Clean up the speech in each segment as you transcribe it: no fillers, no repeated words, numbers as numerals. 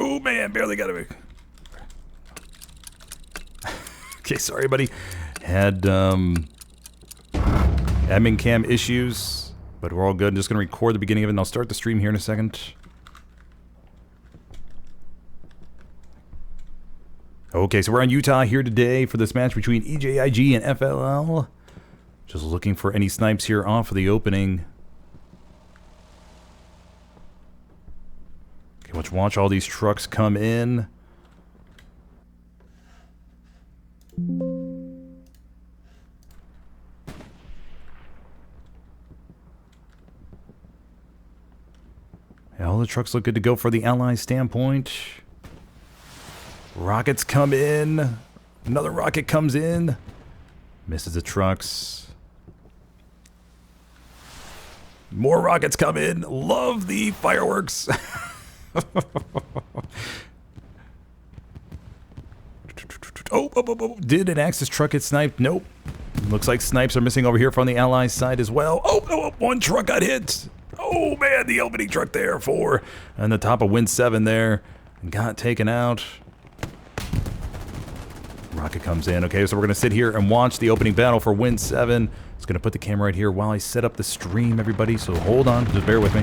Oh, man, barely got it. Okay, sorry, buddy. Had admin cam issues, but we're all good. I'm just going to record the beginning of it, and I'll start the stream here in a second. Okay, so we're on Utah here today for this match between EJiG and FLL. Just looking for any snipes here off of the opening. Okay, let's watch all these trucks come in. Yeah, all the trucks look good to go for the Allies standpoint. Rockets come in. Another rocket comes in. Misses the trucks. More rockets come in. Love the fireworks. Oh. Did an Axis truck get sniped? Nope. Looks like snipes are missing over here from the Allies side as well. Oh, one truck got hit. Oh, man, the opening truck there for on the top of WN7 there. Got taken out. Rocket comes in. Okay, so we're going to sit here and watch the opening battle for WN7. It's going to put the camera right here while I set up the stream, everybody. So hold on. Just bear with me.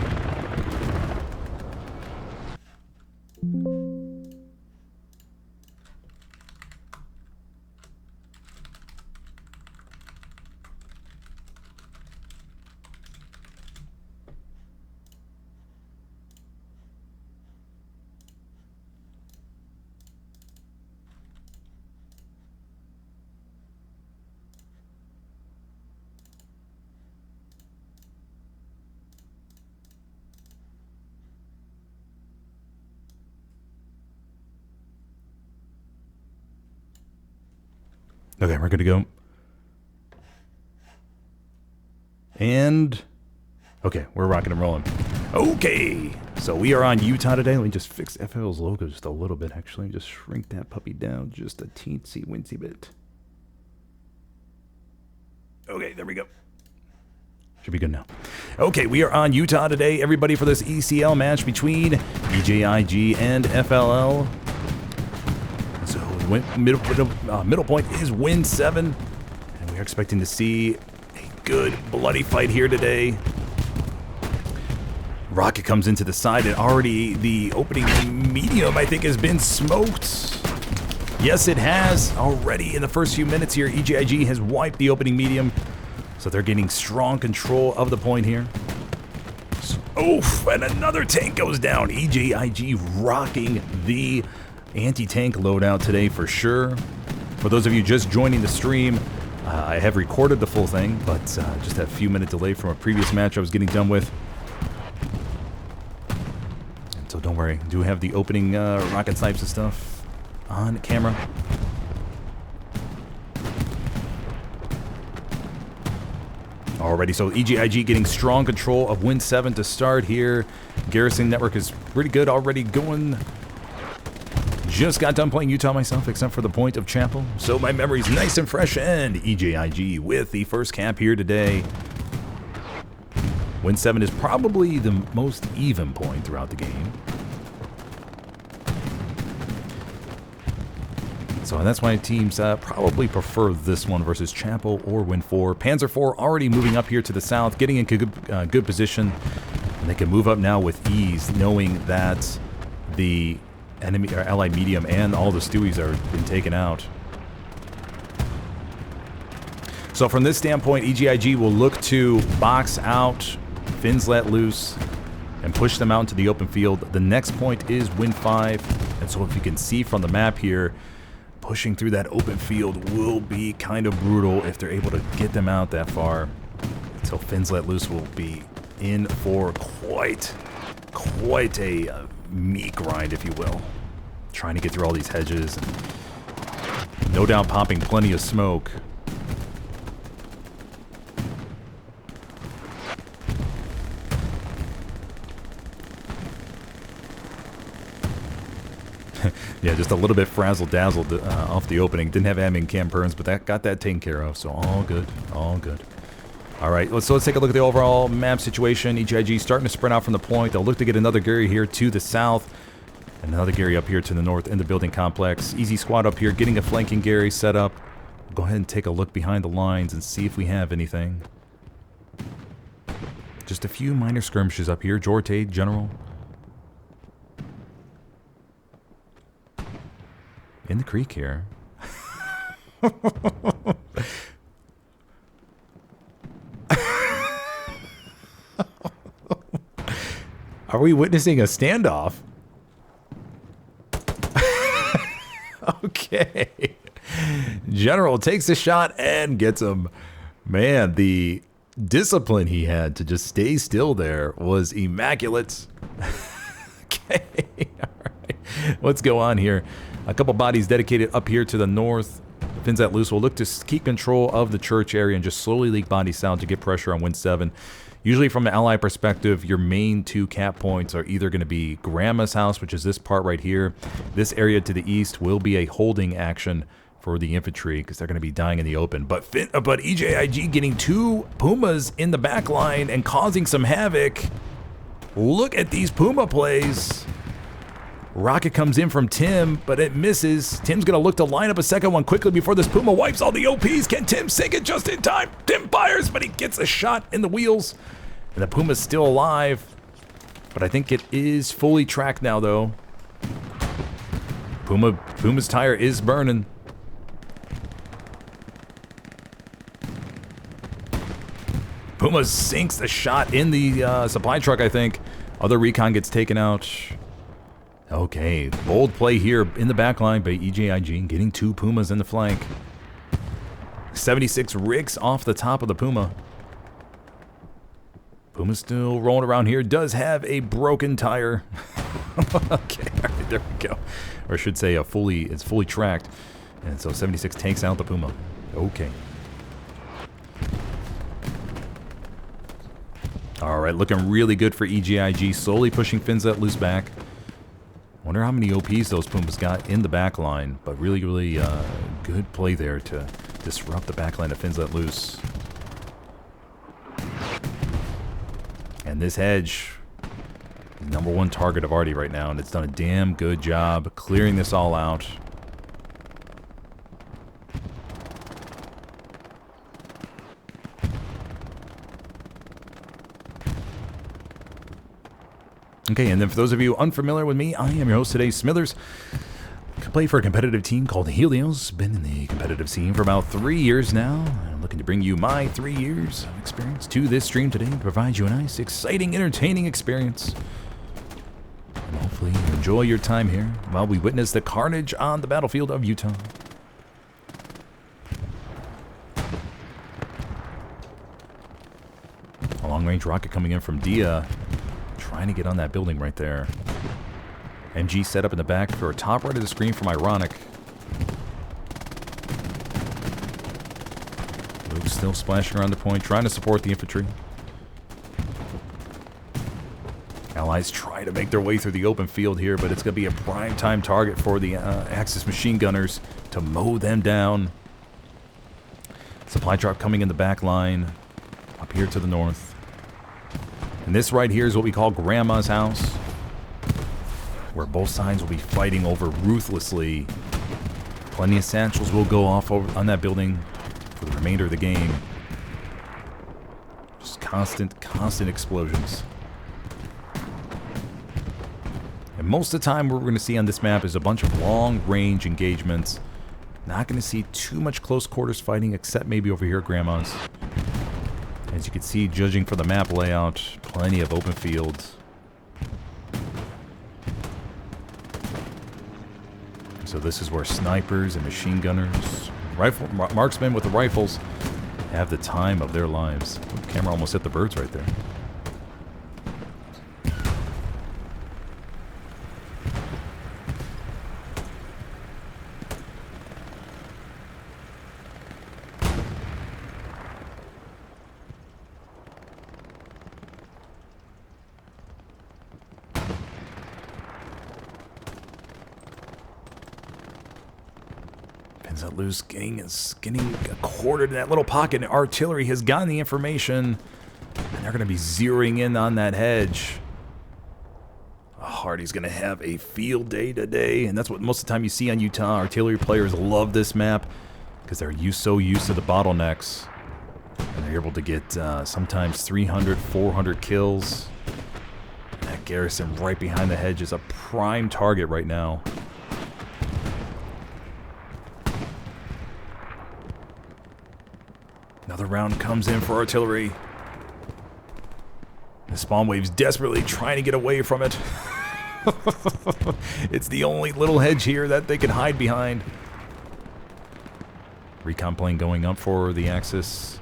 Okay, we're good to go. And okay, we're rocking and rolling. Okay, so we are on Utah today. Let me just fix FLL's logo just a little bit, actually. Just shrink that puppy down just a teensy wincy bit. Okay, there we go. Should be good now. Okay, we are on Utah today, everybody, for this ECL match between EJiG and FLL. So middle point is WN7, and we're expecting to see a good bloody fight here today. Rocket comes into the side, and already the opening medium, I think, has been smoked. Yes, it has. Already in the first few minutes here, EJiG has wiped the opening medium, so they're getting strong control of the point here. Oof, and another tank goes down. EJiG rocking the anti-tank loadout today for sure. For those of you just joining the stream, I have recorded the full thing, but just a few minute delay from a previous match I was getting done with. And so don't worry, do have the opening rocket snipes and stuff on camera. Alrighty, so EJiG getting strong control of WN7 to start here. Garrison network is pretty good already going. Just got done playing Utah myself, except for the point of Chapel. So my memory's nice and fresh, and EJiG with the first cap here today. WN7 is probably the most even point throughout the game. So that's why teams probably prefer this one versus Chapel or WN4. Panzer IV already moving up here to the south, getting in good position. And they can move up now with ease, knowing that the enemy or allied medium and all the Stewies are been taken out. So from this standpoint, EJiG will look to box out, fins let loose, and push them out into the open field. The next point is WN5, and so if you can see from the map here, pushing through that open field will be kind of brutal if they're able to get them out that far. So fins let loose will be in for quite a meat grind, if you will. Trying to get through all these hedges, and no doubt popping plenty of smoke. Yeah, just a little bit frazzle-dazzled off the opening. Didn't have admin cam burns, but that got that taken care of, so all good, all good. All right, let's take a look at the overall map situation. EJiG starting to spread out from the point. They'll look to get another Gary here to the south. Another Gary up here to the north in the building complex. Easy squad up here getting a flanking Gary set up. Go ahead and take a look behind the lines and see if we have anything. Just a few minor skirmishes up here. Jorte, General. In the creek here. Are we witnessing a standoff? Okay. General takes a shot and gets him. Man, the discipline he had to just stay still there was immaculate. Okay. All right. Let's go on here. A couple bodies dedicated up here to the north. Fins at loose will look to keep control of the church area and just slowly leak bodies south to get pressure on WN7. Usually from an ally perspective, your main 2 cap points are either going to be Grandma's house, which is this part right here. This area to the east will be a holding action for the infantry because they're going to be dying in the open. But EJiG getting 2 Pumas in the back line and causing some havoc. Look at these Puma plays. Rocket comes in from Tim, but it misses. Tim's going to look to line up a second one quickly before this Puma wipes all the OPs. Can Tim sink it just in time? Tim fires, but he gets a shot in the wheels. And the Puma's still alive. But I think it is fully tracked now, though. Puma's tire is burning. Puma sinks the shot in the supply truck, I think. Other recon gets taken out. Okay, bold play here in the back line by EJiG, getting 2 Pumas in the flank. 76 rigs off the top of the Puma. Puma's still rolling around here, does have a broken tire. Okay, all right, there we go. Or I should say it's fully tracked. And so 76 takes out the Puma. Okay. All right, looking really good for EJiG, slowly pushing Fins Let Loose back. Wonder how many OPs those Pumas got in the back line, but really good play there to disrupt the back line of Fins Let Loose. And this hedge, #1 target of Artie right now, and it's done a damn good job clearing this all out. Okay, and then for those of you unfamiliar with me, I am your host today, Smithers. I play for a competitive team called Helios. Been in the competitive scene for about 3 years now. I'm looking to bring you my 3 years of experience to this stream today to provide you a nice, exciting, entertaining experience. And hopefully you enjoy your time here while we witness the carnage on the battlefield of Utah. A long-range rocket coming in from Dia. Trying to get on that building right there. MG set up in the back for a top right of the screen from Ironic. Luke still splashing around the point, trying to support the infantry. Allies try to make their way through the open field here, but it's going to be a prime time target for the Axis machine gunners to mow them down. Supply drop coming in the back line, up here to the north. And this right here is what we call Grandma's house, where both sides will be fighting over ruthlessly. Plenty of satchels will go off on that building for the remainder of the game. Just constant explosions. And most of the time what we're going to see on this map is a bunch of long-range engagements. Not going to see too much close quarters fighting, except maybe over here at Grandma's. As you can see, judging from the map layout, plenty of open fields. So this is where snipers and machine gunners, marksmen with the rifles, have the time of their lives. Oh, the camera almost hit the birds right there. Loose getting a quarter to that little pocket, and artillery has gotten the information, and they're going to be zeroing in on that hedge. Hardy's going to have a field day today, and that's what most of the time you see on Utah. Artillery players love this map because they're so used to the bottlenecks, and they're able to get sometimes 300, 400 kills. And that garrison right behind the hedge is a prime target right now. Another round comes in for artillery. The spawn wave's desperately trying to get away from it. It's the only little hedge here that they can hide behind. Recon plane going up for the Axis.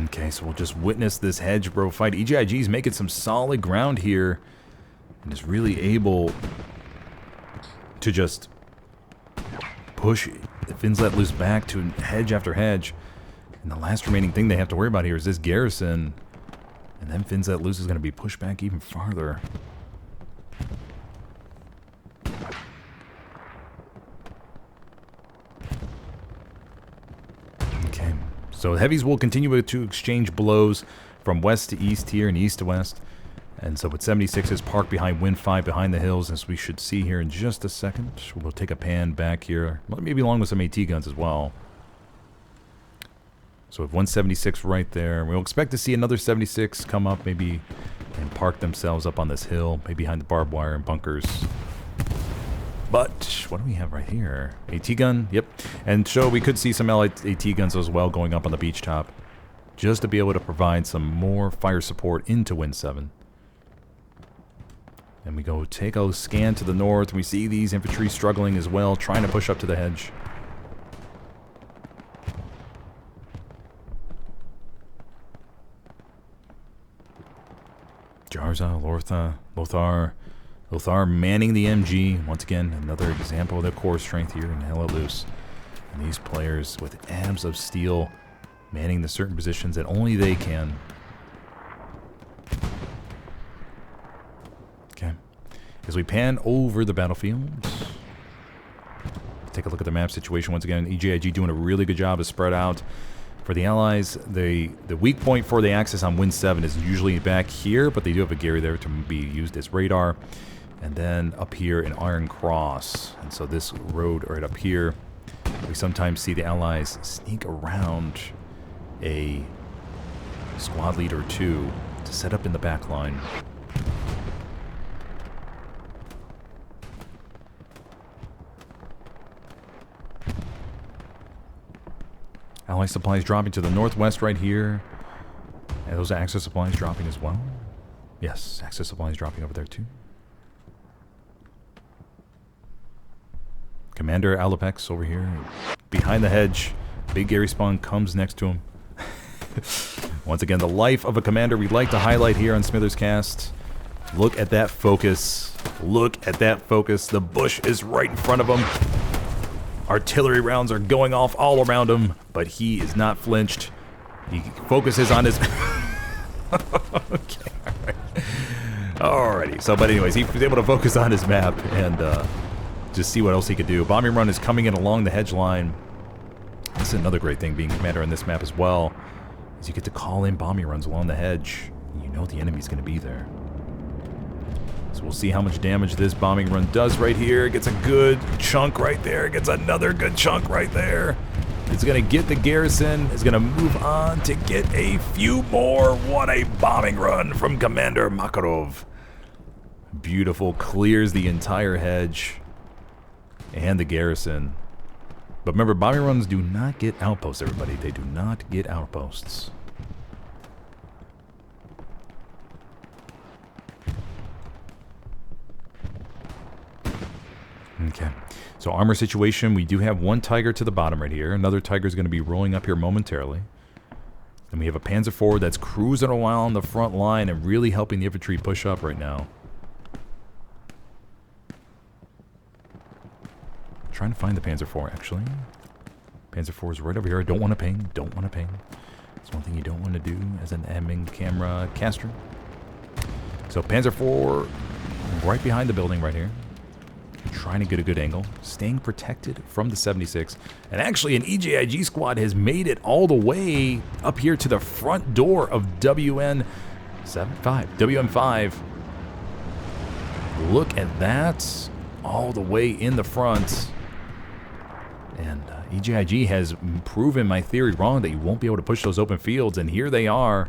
Okay, so we'll just witness this Hedgerow fight. EJiG's making some solid ground here and is really able to just push the Finns let loose back to hedge after hedge. And the last remaining thing they have to worry about here is this garrison. And then Finns let loose is going to be pushed back even farther. Okay, so heavies will continue to exchange blows from west to east here and east to west. And so with 76s parked behind Win 5 behind the hills, as we should see here in just a second. We'll take a pan back here, maybe along with some AT guns as well. So we have 176 right there. We'll expect to see another 76 come up maybe and park themselves up on this hill, maybe behind the barbed wire and bunkers. But what do we have right here? AT gun, yep. And so we could see some AT guns as well going up on the beach top, just to be able to provide some more fire support into Win 7. And we go take a scan to the north. We see these infantry struggling as well, trying to push up to the hedge. Jarza, Lothar manning the MG. Once again, another example of their core strength here in Helios. And these players with abs of steel manning the certain positions that only they can. Okay. As we pan over the battlefield, take a look at the map situation once again. EJiG doing a really good job of spread out. For the Allies, the weak point for the Axis on Win 7 is usually back here, but they do have a Gary there to be used as radar. And then up here in Iron Cross. And so this road right up here, we sometimes see the Allies sneak around a squad leader or two to set up in the back line. Ally supplies dropping to the northwest right here. And those Axis supplies dropping as well. Yes, Axis supplies dropping over there too. Commander Alopex over here. Behind the hedge. Big Gary spawn comes next to him. Once again, the life of a commander we like to highlight here on SmithersCast. Look at that focus. Look at that focus. The bush is right in front of him. Artillery rounds are going off all around him, but he is not flinched. He focuses on his... Okay, alrighty. So, but anyways, he was able to focus on his map and just see what else he could do. Bombing run is coming in along the hedge line. This is another great thing being commander on this map as well, is you get to call in bombing runs along the hedge. You know the enemy's going to be there. So we'll see how much damage this bombing run does right here. Gets a good chunk right there. Gets another good chunk right there. It's going to get the garrison. It's going to move on to get a few more. What a bombing run from Commander Makarov. Beautiful. Clears the entire hedge and the garrison. But remember, bombing runs do not get outposts, everybody. They do not get outposts. Okay, so armor situation, we do have one Tiger to the bottom right here. Another Tiger is going to be rolling up here momentarily. And we have a Panzer IV that's cruising a while on the front line and really helping the infantry push up right now. Trying to find the Panzer IV, actually. Panzer IV is right over here. I don't want to ping. Don't want to ping. It's one thing you don't want to do as an admin camera caster. So Panzer IV right behind the building right here. trying to get a good angle, staying protected from the 76. And actually, an EJiG squad has made it all the way up here to the front door of WN5. Look at that, all the way in the front. And EJiG has proven my theory wrong that you won't be able to push those open fields, and here they are.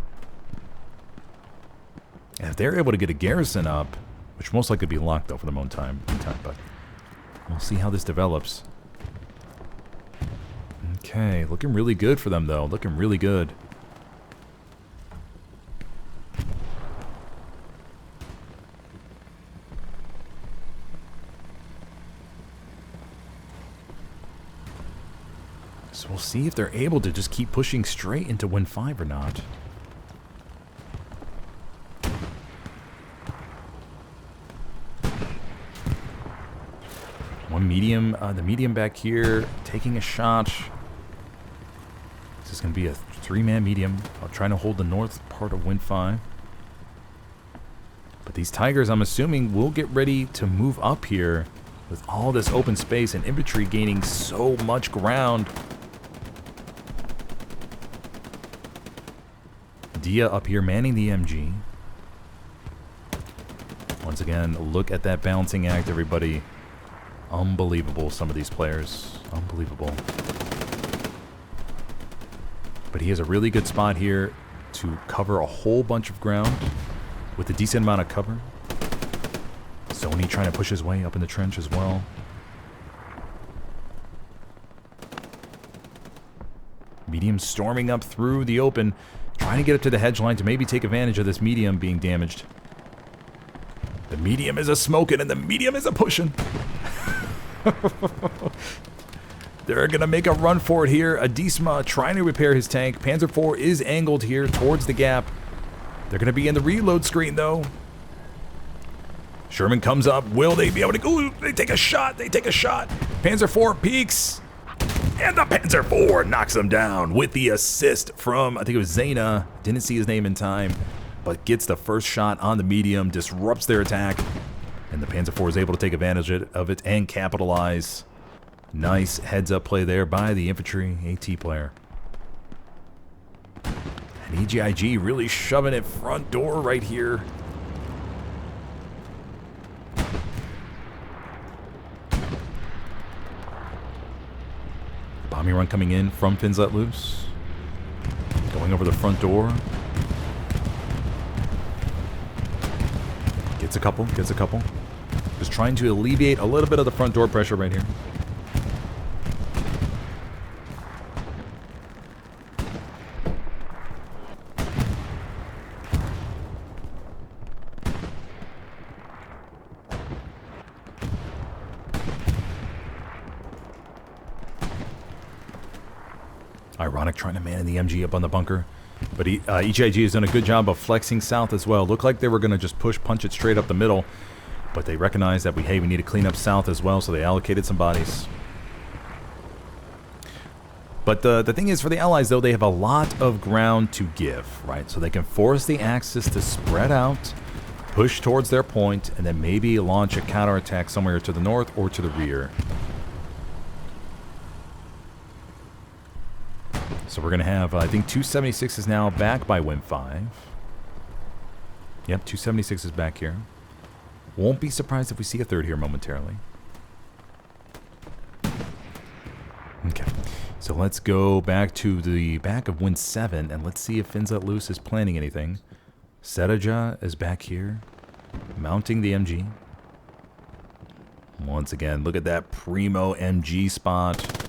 And if they're able to get a garrison up, which most likely be locked though for the meantime, but we'll see how this develops. Okay, looking really good for them though, looking really good. So we'll see if they're able to just keep pushing straight into Win 5 or not. One medium, the medium back here, taking a shot. This is going to be a 3-man medium. I'm trying to hold the north part of Win 5. But these Tigers, I'm assuming, will get ready to move up here with all this open space and infantry gaining so much ground. Dia up here manning the MG. Once again, look at that balancing act, everybody. Unbelievable, some of these players. Unbelievable. But he has a really good spot here to cover a whole bunch of ground with a decent amount of cover. Sony trying to push his way up in the trench as well. Medium storming up through the open, trying to get up to the hedge line to maybe take advantage of this medium being damaged. The medium is a smoking and the medium is a pushing. They're going to make a run for it here. Adisma trying to repair his tank. Panzer IV is angled here towards the gap. They're going to be in the reload screen, though. Sherman comes up. Will they be able to go? They take a shot. They take a shot. Panzer IV peeks. And the Panzer IV knocks him down with the assist from, I think it was Zayna. Didn't see his name in time. But gets the first shot on the medium. Disrupts their attack. And the Panzer IV is able to take advantage of it and capitalize. Nice heads-up play there by the infantry AT player. And EJiG really shoving it front door right here. Bombing run coming in from Fins Let Loose. Going over the front door. Gets a couple, gets a couple. Just trying to alleviate a little bit of the front door pressure right here. Ironic trying to man in the MG up on the bunker. But EJiG has done a good job of flexing south as well. Looked like they were going to just punch it straight up the middle. But they recognized that we need to clean up south as well, so they allocated some bodies. But the thing is, for the Allies, though, they have a lot of ground to give, right? So they can force the Axis to spread out, push towards their point, and then maybe launch a counterattack somewhere to the north or to the rear. So we're going to have, I think, 276 is now back by Win 5. Yep, 276 is back here. Won't be surprised if we see a third here momentarily. Okay, so let's go back to the back of Win 7, and let's see if Fins Let Loose is planning anything. Setaja is back here, mounting the MG. Once again, look at that primo MG spot.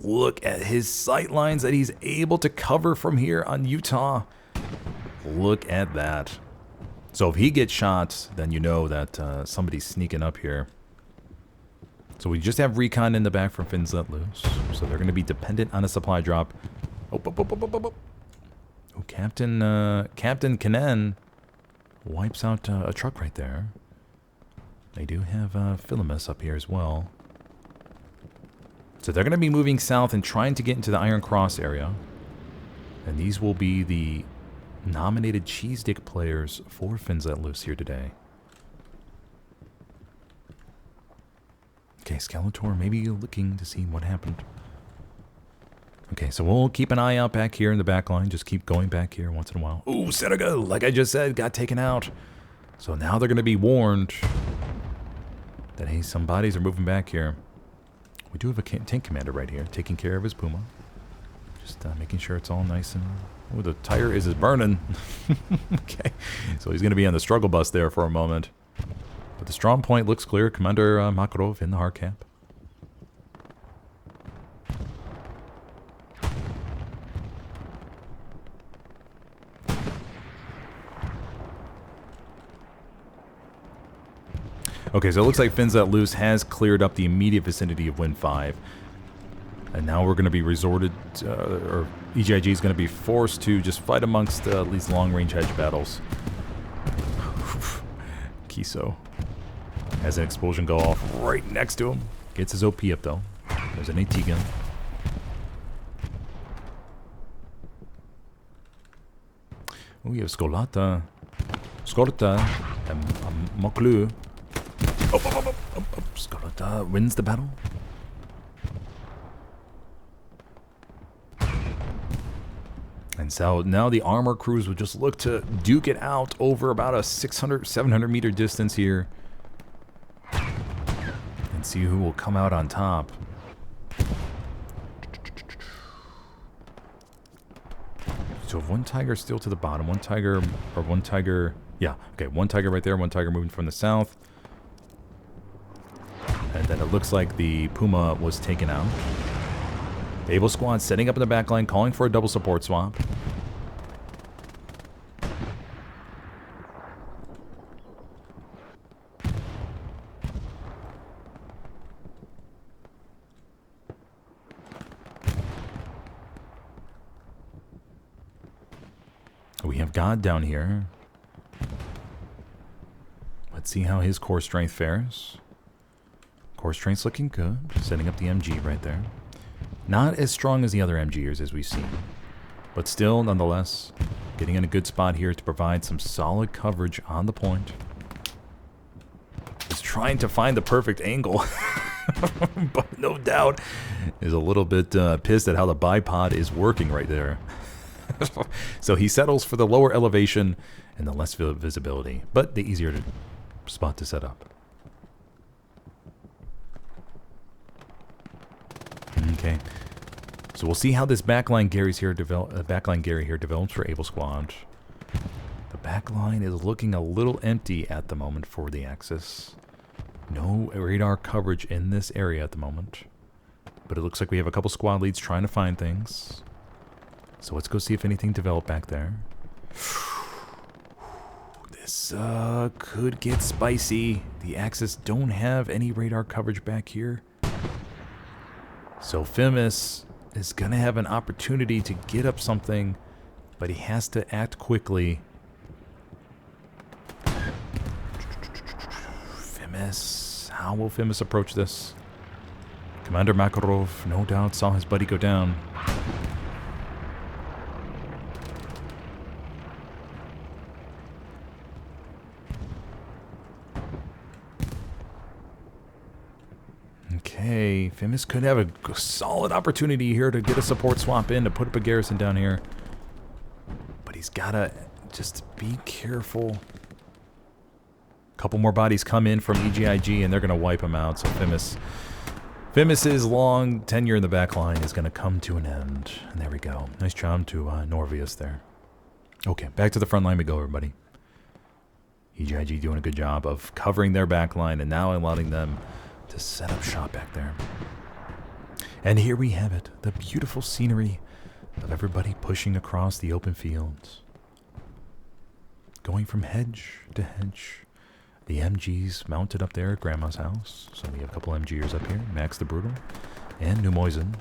Look at his sight lines that he's able to cover from here on Utah. Look at that. So if he gets shot, then you know that somebody's sneaking up here. So we just have recon in the back from Fins Let Loose. So they're going to be dependent on a supply drop. Oh, Captain Kanen wipes out a truck right there. They do have Philemus up here as well. So they're going to be moving south and trying to get into the Iron Cross area. And these will be the nominated cheese dick players for Fins Let Loose here today. Okay, Skeletor maybe looking to see what happened. Okay, so we'll keep an eye out back here in the back line. Just keep going back here once in a while. Ooh, Seneca, like I just said, got taken out. So now they're going to be warned that, hey, some bodies are moving back here. We do have a tank commander right here taking care of his Puma. Just making sure it's all nice and... Oh, the tire is burning. Okay, so he's going to be on the struggle bus there for a moment. But the strong point looks clear. Commander Makarov in the hard cap. Okay, so it looks like Fins Let Loose has cleared up the immediate vicinity of Win 5. And now we're going to be resorted, or EJiG is going to be forced to just fight amongst these long-range hedge battles. Kiso has an explosion go off right next to him. Gets his OP up, though. There's an AT gun. Oh, you have Skolata. Skorta. Moklu. Skolata wins the battle. And so now the armor crews will just look to duke it out over about a 600, 700 meter distance here. And see who will come out on top. So one tiger still to the bottom. One tiger, yeah, okay, one tiger right there. One tiger moving from the south. And then it looks like the Puma was taken out. The Able Squad setting up in the back line, calling for a double support swap. We have God down here. Let's see how his core strength fares. Core strength's looking good. Setting up the MG right there. Not as strong as the other MGers as we've seen. But still, nonetheless, getting in a good spot here to provide some solid coverage on the point. He's trying to find the perfect angle. But no doubt is a little bit pissed at how the bipod is working right there. So he settles for the lower elevation and the less visibility, but the easier spot to set up. Okay, so we'll see how this backline Gary here develops for Able Squad. The backline is looking a little empty at the moment for the Axis. No radar coverage in this area at the moment, but it looks like we have a couple squad leads trying to find things. So let's go see if anything developed back there. This could get spicy. The Axis don't have any radar coverage back here. So Fimus is going to have an opportunity to get up something, but he has to act quickly. Fimus, how will Fimus approach this? Commander Makarov, no doubt, saw his buddy go down. Okay, Fimus could have a solid opportunity here to get a support swap in to put up a garrison down here. But he's got to just be careful. A couple more bodies come in from EJiG and they're going to wipe him out. So Fimus's long tenure in the back line is going to come to an end. And there we go. Nice job to Norvius there. Okay, back to the front line we go, everybody. EJiG doing a good job of covering their back line and now allowing them to set up shop back there. And here we have it, the beautiful scenery of everybody pushing across the open fields. Going from hedge to hedge. The MGs mounted up there at Grandma's house. So we have a couple MGers up here, Max the Brutal and Numoisen.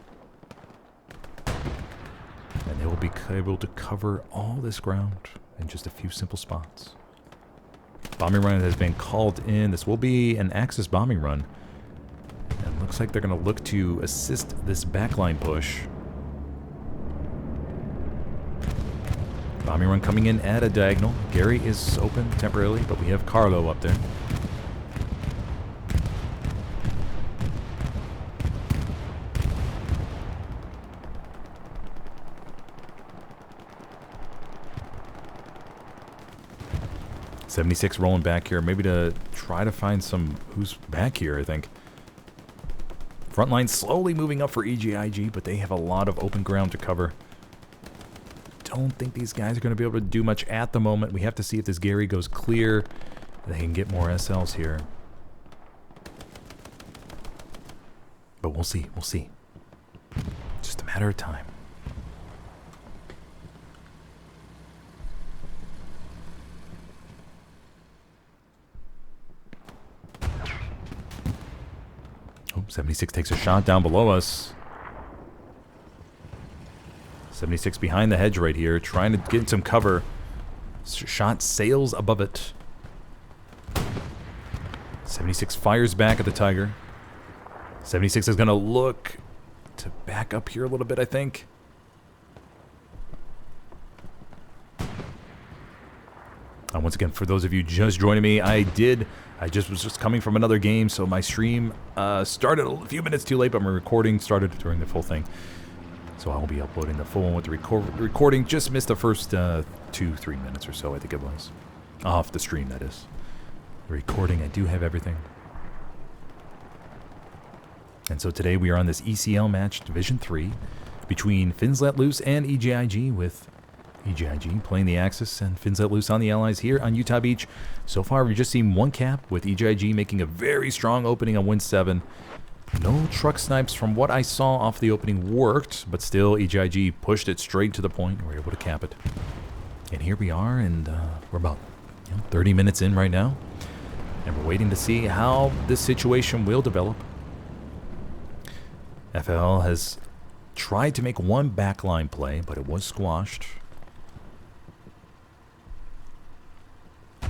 And they will be able to cover all this ground in just a few simple spots. Bombing run has been called in. This will be an Axis bombing run. And looks like they're going to look to assist this backline push. Bombing run coming in at a diagonal. Gary is open temporarily, but we have Carlo up there. 76 rolling back here, maybe to try to find some who's back here, I think. Frontline slowly moving up for EJiG, but they have a lot of open ground to cover. Don't think these guys are going to be able to do much at the moment. We have to see if this Gary goes clear. They can get more SLs here. But we'll see, we'll see. Just a matter of time. Oh, 76 takes a shot down below us. 76 behind the hedge right here, trying to get some cover. Shot sails above it. 76 fires back at the Tiger. 76 is going to look to back up here a little bit, I think. Once again, for those of you just joining me, I was just coming from another game, so my stream started a few minutes too late, but my recording started during the full thing. So I will be uploading the full one with the recording. Just missed the first 2-3 minutes or so, I think it was. Off the stream, that is. The recording, I do have everything. And so today we are on this ECL match, Division 3, between Fins Let Loose and EJiG, with EJiG playing the Axis and Fins Let Loose on the Allies here on Utah Beach. So far, we've just seen one cap, with EJiG making a very strong opening on Win 7. No truck snipes from what I saw off the opening worked, but still EJiG pushed it straight to the point and we're able to cap it. And here we are, and we're about 30 minutes in right now. And we're waiting to see how this situation will develop. FLL has tried to make one backline play, but it was squashed. I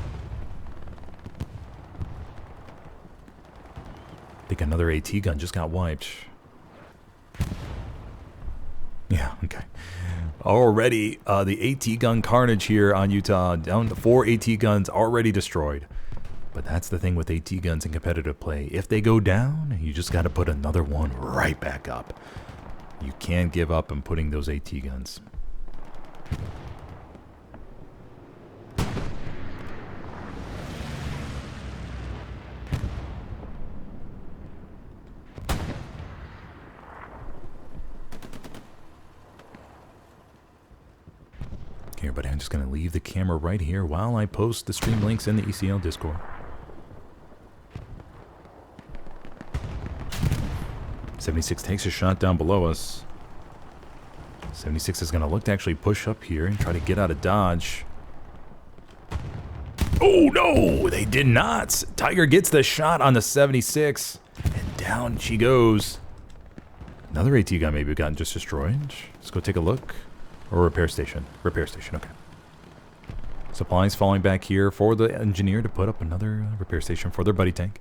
think another AT gun just got wiped. Yeah, okay. Already, the AT gun carnage here on Utah, down to 4 AT guns already destroyed. But that's the thing with AT guns in competitive play. If they go down, you just got to put another one right back up. You can't give up on putting those AT guns. Here, but I'm just going to leave the camera right here while I post the stream links in the ECL Discord. 76 takes a shot down below us. 76 is going to look to actually push up here and try to get out of dodge. Oh, no! They did not! Tiger gets the shot on the 76, and down she goes. Another AT gun maybe gotten just destroyed. Let's go take a look. Or repair station. Repair station, okay. Supplies falling back here for the engineer to put up another repair station for their buddy tank.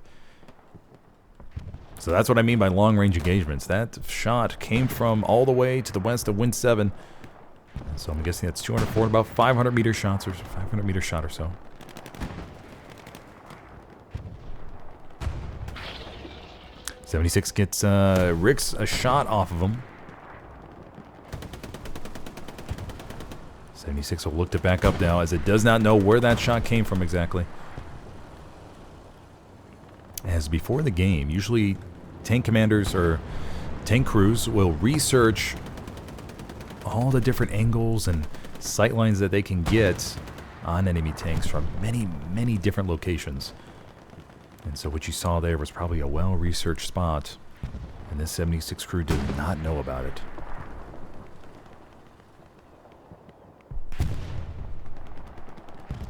So that's what I mean by long-range engagements. That shot came from all the way to the west of Win 7. So I'm guessing that's 204, about 500 meter shots, or 500 meter shot or so. .76 gets Rick's a shot off of him. 76 will look to back up now, as it does not know where that shot came from exactly. As before the game, usually tank commanders or tank crews will research all the different angles and sight lines that they can get on enemy tanks from many, many different locations. And so what you saw there was probably a well-researched spot, and this 76 crew did not know about it.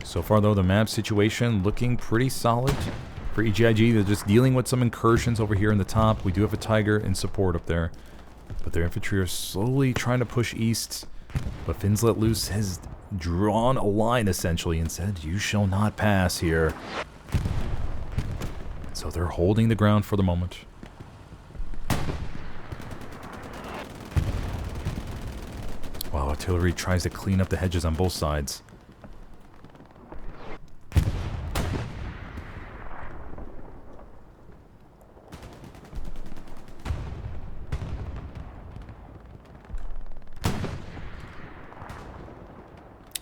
So far, though, the map situation looking pretty solid for EJiG. They're just dealing with some incursions over here in the top. We do have a Tiger in support up there, but their infantry are slowly trying to push east. But Fins Let Loose has drawn a line, essentially, and said, you shall not pass here. So they're holding the ground for the moment. Wow, artillery tries to clean up the hedges on both sides.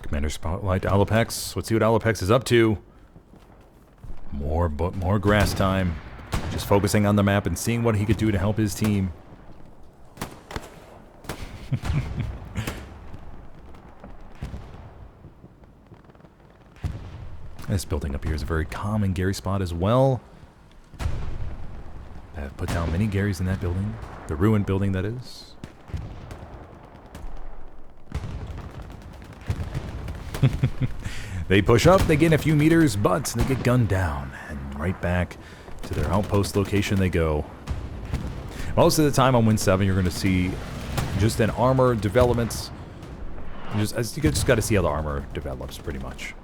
Commander Spotlight Alopex. Let's see what Alopex is up to. More grass time. Just focusing on the map and seeing what he could do to help his team. This building up here is a very common Gary spot as well. I've put down many Garys in that building. The ruined building, that is. They push up, they gain a few meters, but they get gunned down. And right back to their outpost location they go. Most of the time on Win 7, you're going to see just an armor developments. You just got to see how the armor develops, pretty much.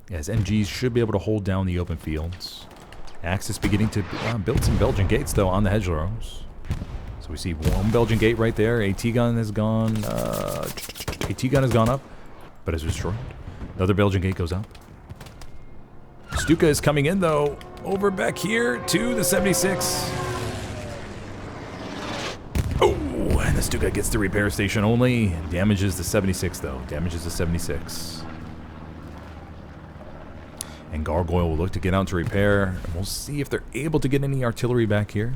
As MGs should be able to hold down the open fields. Axis beginning to build some Belgian gates, though, on the Hedgerows. So we see one Belgian gate right there. AT gun has gone. AT gun has gone up, but is destroyed. Another Belgian gate goes up. Stuka is coming in, though, over back here to the 76. Oh, and the Stuka gets the repair station only. Damages the 76, though. Damages the 76. And Gargoyle will look to get out to repair. And we'll see if they're able to get any artillery back here.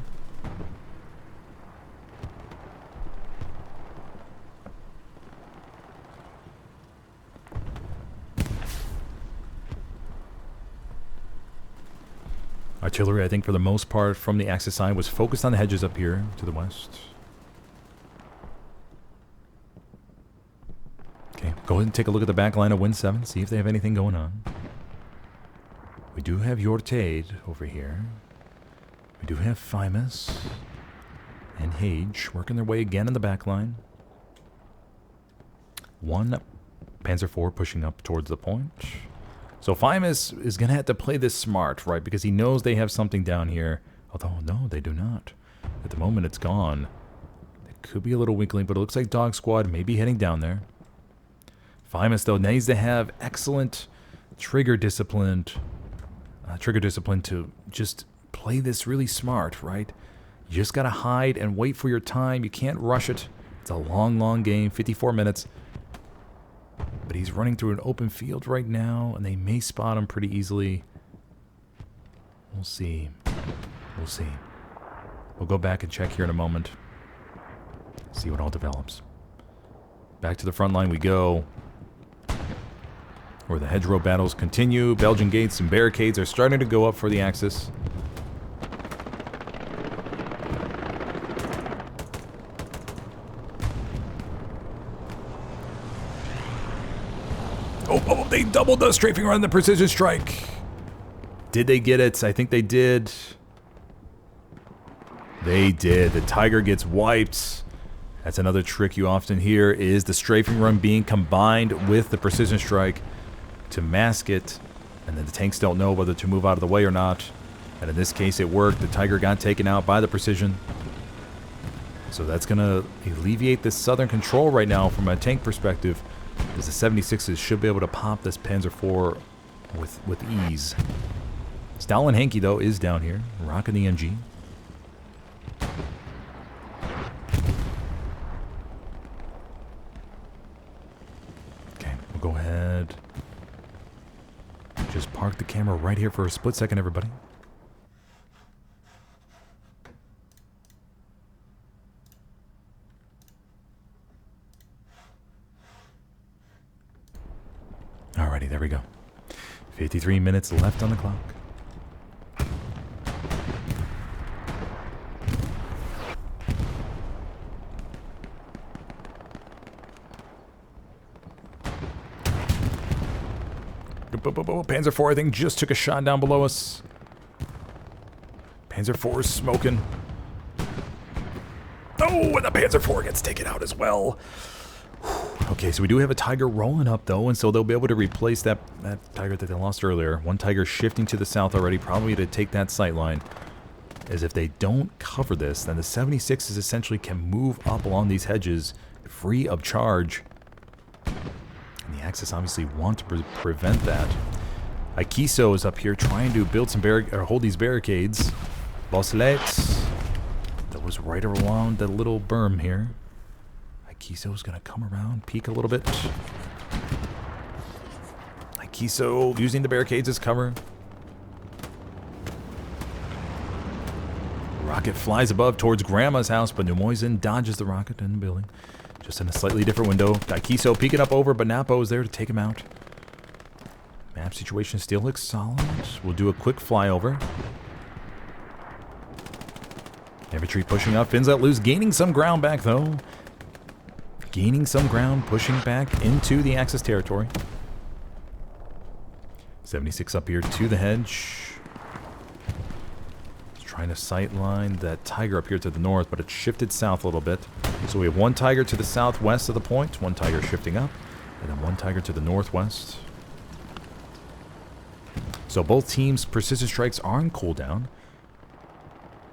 Artillery, I think, for the most part, from the Axis side, was focused on the hedges up here to the west. Okay, go ahead and take a look at the back line of Win 7, see if they have anything going on. We do have Yortade over here. We do have Fimus and Hage working their way again in the back line. One Panzer IV pushing up towards the point. So Fimus is going to have to play this smart, right? Because he knows they have something down here. Although, no, they do not. At the moment, it's gone. It could be a little weakling, but it looks like Dog Squad may be heading down there. Fimus, though, needs to have excellent trigger discipline to just play this really smart, right? You just got to hide and wait for your time. You can't rush it. It's a long, long game, 54 minutes. But he's running through an open field right now, and they may spot him pretty easily. We'll see. We'll see. We'll go back and check here in a moment. See what all develops. Back to the front line we go. Where the hedgerow battles continue. Belgian gates and barricades are starting to go up for the Axis. Oh, they doubled the strafing run, the precision strike. Did they get it? I think they did. They did. The Tiger gets wiped. That's another trick you often hear, is the strafing run being combined with the precision strike to mask it, and then the tanks don't know whether to move out of the way or not. And in this case, it worked. The Tiger got taken out by the precision. So that's going to alleviate this southern control right now from a tank perspective, as the 76s should be able to pop this Panzer IV with ease. Stalin Hanky, though, is down here, rocking the MG. Okay, we'll go ahead. Just park the camera right here for a split second, everybody. Alrighty, there we go. 53 minutes left on the clock. Panzer IV, I think, just took a shot down below us. Panzer IV is smoking. Oh, and the Panzer IV gets taken out as well. Okay, so we do have a Tiger rolling up, though, and so they'll be able to replace that Tiger that they lost earlier. One Tiger shifting to the south already, probably to take that sight line. As if they don't cover this, then the 76s essentially can move up along these hedges free of charge. And the Axis obviously want to prevent that. Aikiso is up here trying to build some hold these barricades. Bosselet, that was right around the little berm here. Aikiso's gonna come around, peek a little bit. Aikiso using the barricades as cover. Rocket flies above towards Grandma's house, but Nemoisin dodges the rocket in the building. Just in a slightly different window. Daikiso peeking up over, but Napo is there to take him out. Map situation still looks solid. We'll do a quick flyover. Infantry pushing up. Fins let loose. Gaining some ground back, though. Gaining some ground. Pushing back into the Axis territory. 76 up here to the hedge. Trying to sightline that Tiger up here to the north, but it's shifted south a little bit. So we have one Tiger to the southwest of the point, one Tiger shifting up, and then one Tiger to the northwest. So both teams' persistent strikes are on cooldown.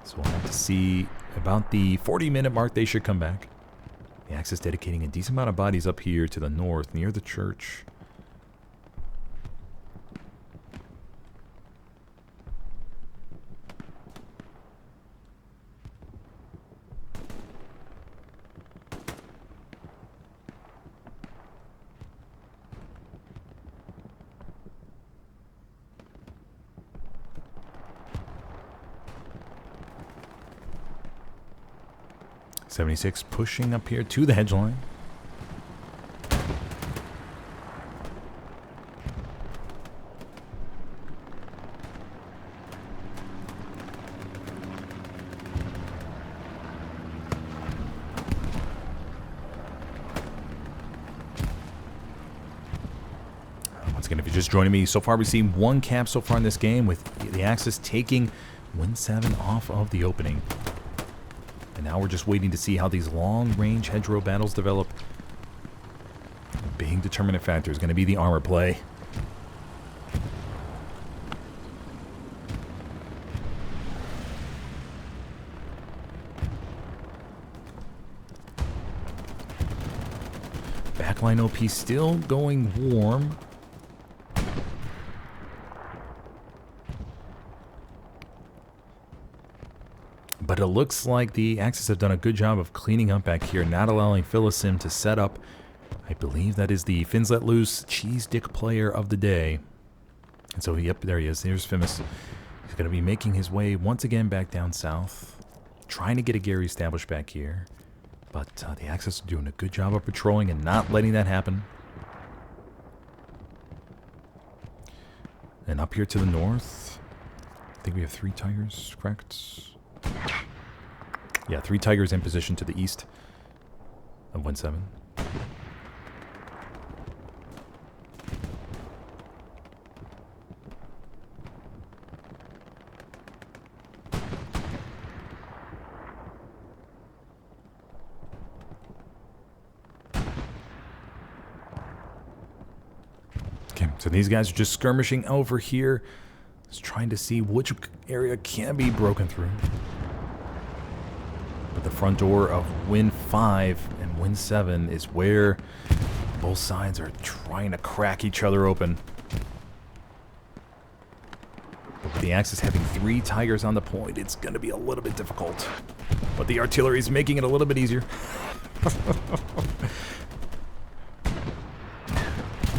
So we'll have to see about the 40-minute mark they should come back. The Axis dedicating a decent amount of bodies up here to the north, near the church. .76 pushing up here to the hedge line. Once again, if you're just joining me, so far we've seen one cap so far in this game, with the Axis taking WN7 off of the opening. And now we're just waiting to see how these long-range hedgerow battles develop. The big determinant factor is going to be the armor play. Backline OP still going warm. But it looks like the Axis have done a good job of cleaning up back here, not allowing Philisim to set up. I believe that is the Fins Let Loose Cheese Dick player of the day. And so, yep, there he is. There's Fimus. He's going to be making his way once again back down south, trying to get a Gary established back here. But the Axis are doing a good job of patrolling and not letting that happen. And up here to the north, I think we have 3 Tigers, correct? Yeah, 3 Tigers in position to the east of WN7. Okay, so these guys are just skirmishing over here, just trying to see which area can be broken through. But the front door of WN5 and WN7 is where both sides are trying to crack each other open. But with the Axis having 3 Tigers on the point, it's going to be a little bit difficult. But the artillery is making it a little bit easier.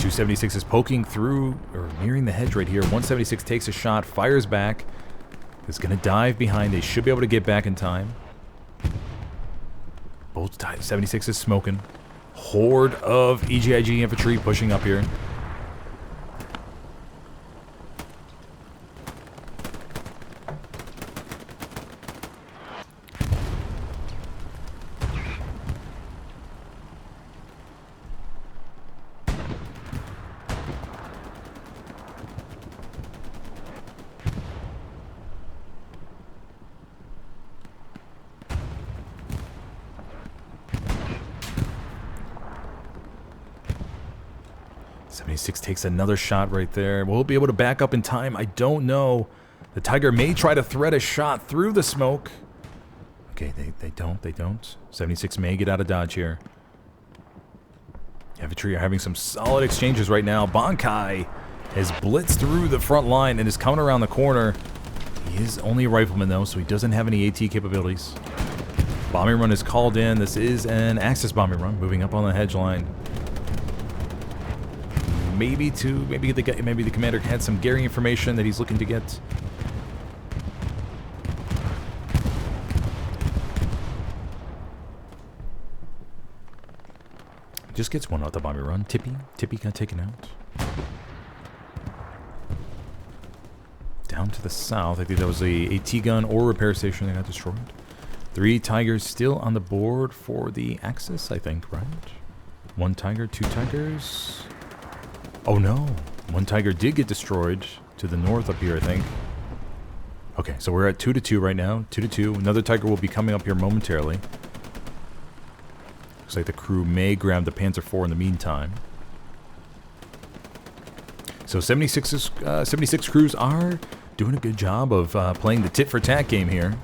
276 is poking through, or nearing the hedge right here. 176 takes a shot, fires back. Is going to dive behind. They should be able to get back in time. Both 76 is smoking. Horde of EJiG infantry pushing up here. .76 takes another shot right there. Will be able to back up in time? I don't know. The Tiger may try to thread a shot through the smoke. Okay, they don't. 76 may get out of dodge here. Infantry are having some solid exchanges right now. Bankai has blitzed through the front line and is coming around the corner. He is only a rifleman though, so he doesn't have any AT capabilities. Bombing run is called in. This is an Axis bombing run, moving up on the hedge line. Maybe the commander had some Gary information that he's looking to get. Just gets one out the bomber run. Tippy got taken out. Down to the south. I think that was a T-gun or repair station that got destroyed. 3 Tigers still on the board for the Axis, I think, right? 1 Tiger, 2 Tigers. Oh no. 1 Tiger did get destroyed to the north up here, I think. Okay, so we're at 2-2 right now. 2-2. Another Tiger will be coming up here momentarily. Looks like the crew may grab the Panzer IV in the meantime. So 76 crews are doing a good job of playing the tit-for-tat game here.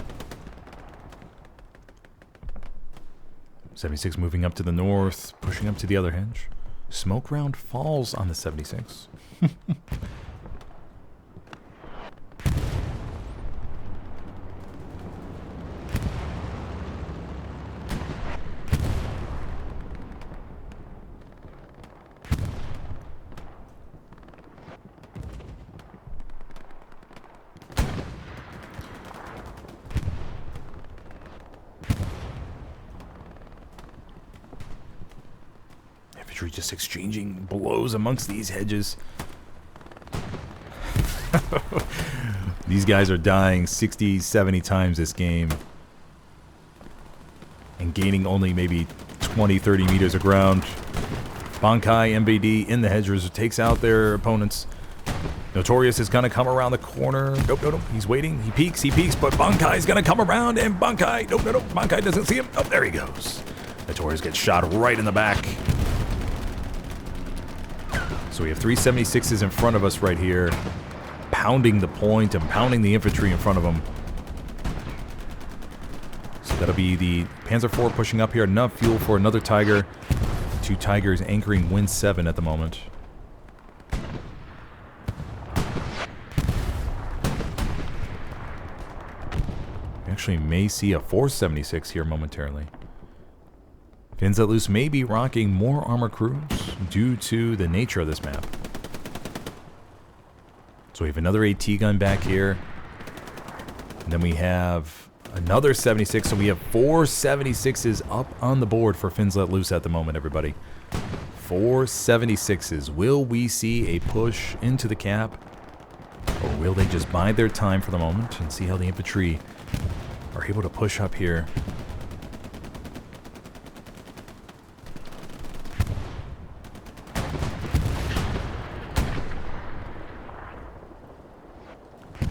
76 moving up to the north, pushing up to the other hedge. Smoke round falls on the 76. Just exchanging blows amongst these hedges. These guys are dying 60, 70 times this game. And gaining only maybe 20, 30 meters of ground. Bankai MBD in the hedges takes out their opponents. Notorious is going to come around the corner. Nope. He's waiting. He peeks, but Bankai is going to come around, and Bankai, nope. Bankai doesn't see him. Oh, there he goes. Notorious gets shot right in the back. So we have 3 76s in front of us right here, pounding the point and pounding the infantry in front of them. So that'll be the Panzer IV pushing up here. Enough fuel for another Tiger. 2 Tigers anchoring WN7 at the moment. We actually may see a 476 here momentarily. Fins Let Loose may be rocking more armor crews due to the nature of this map. So we have another AT gun back here. And then we have another 76. So we have 4 76s up on the board for Fins Let Loose at the moment, everybody. 4 76s. Will we see a push into the cap? Or will they just bide their time for the moment and see how the infantry are able to push up here?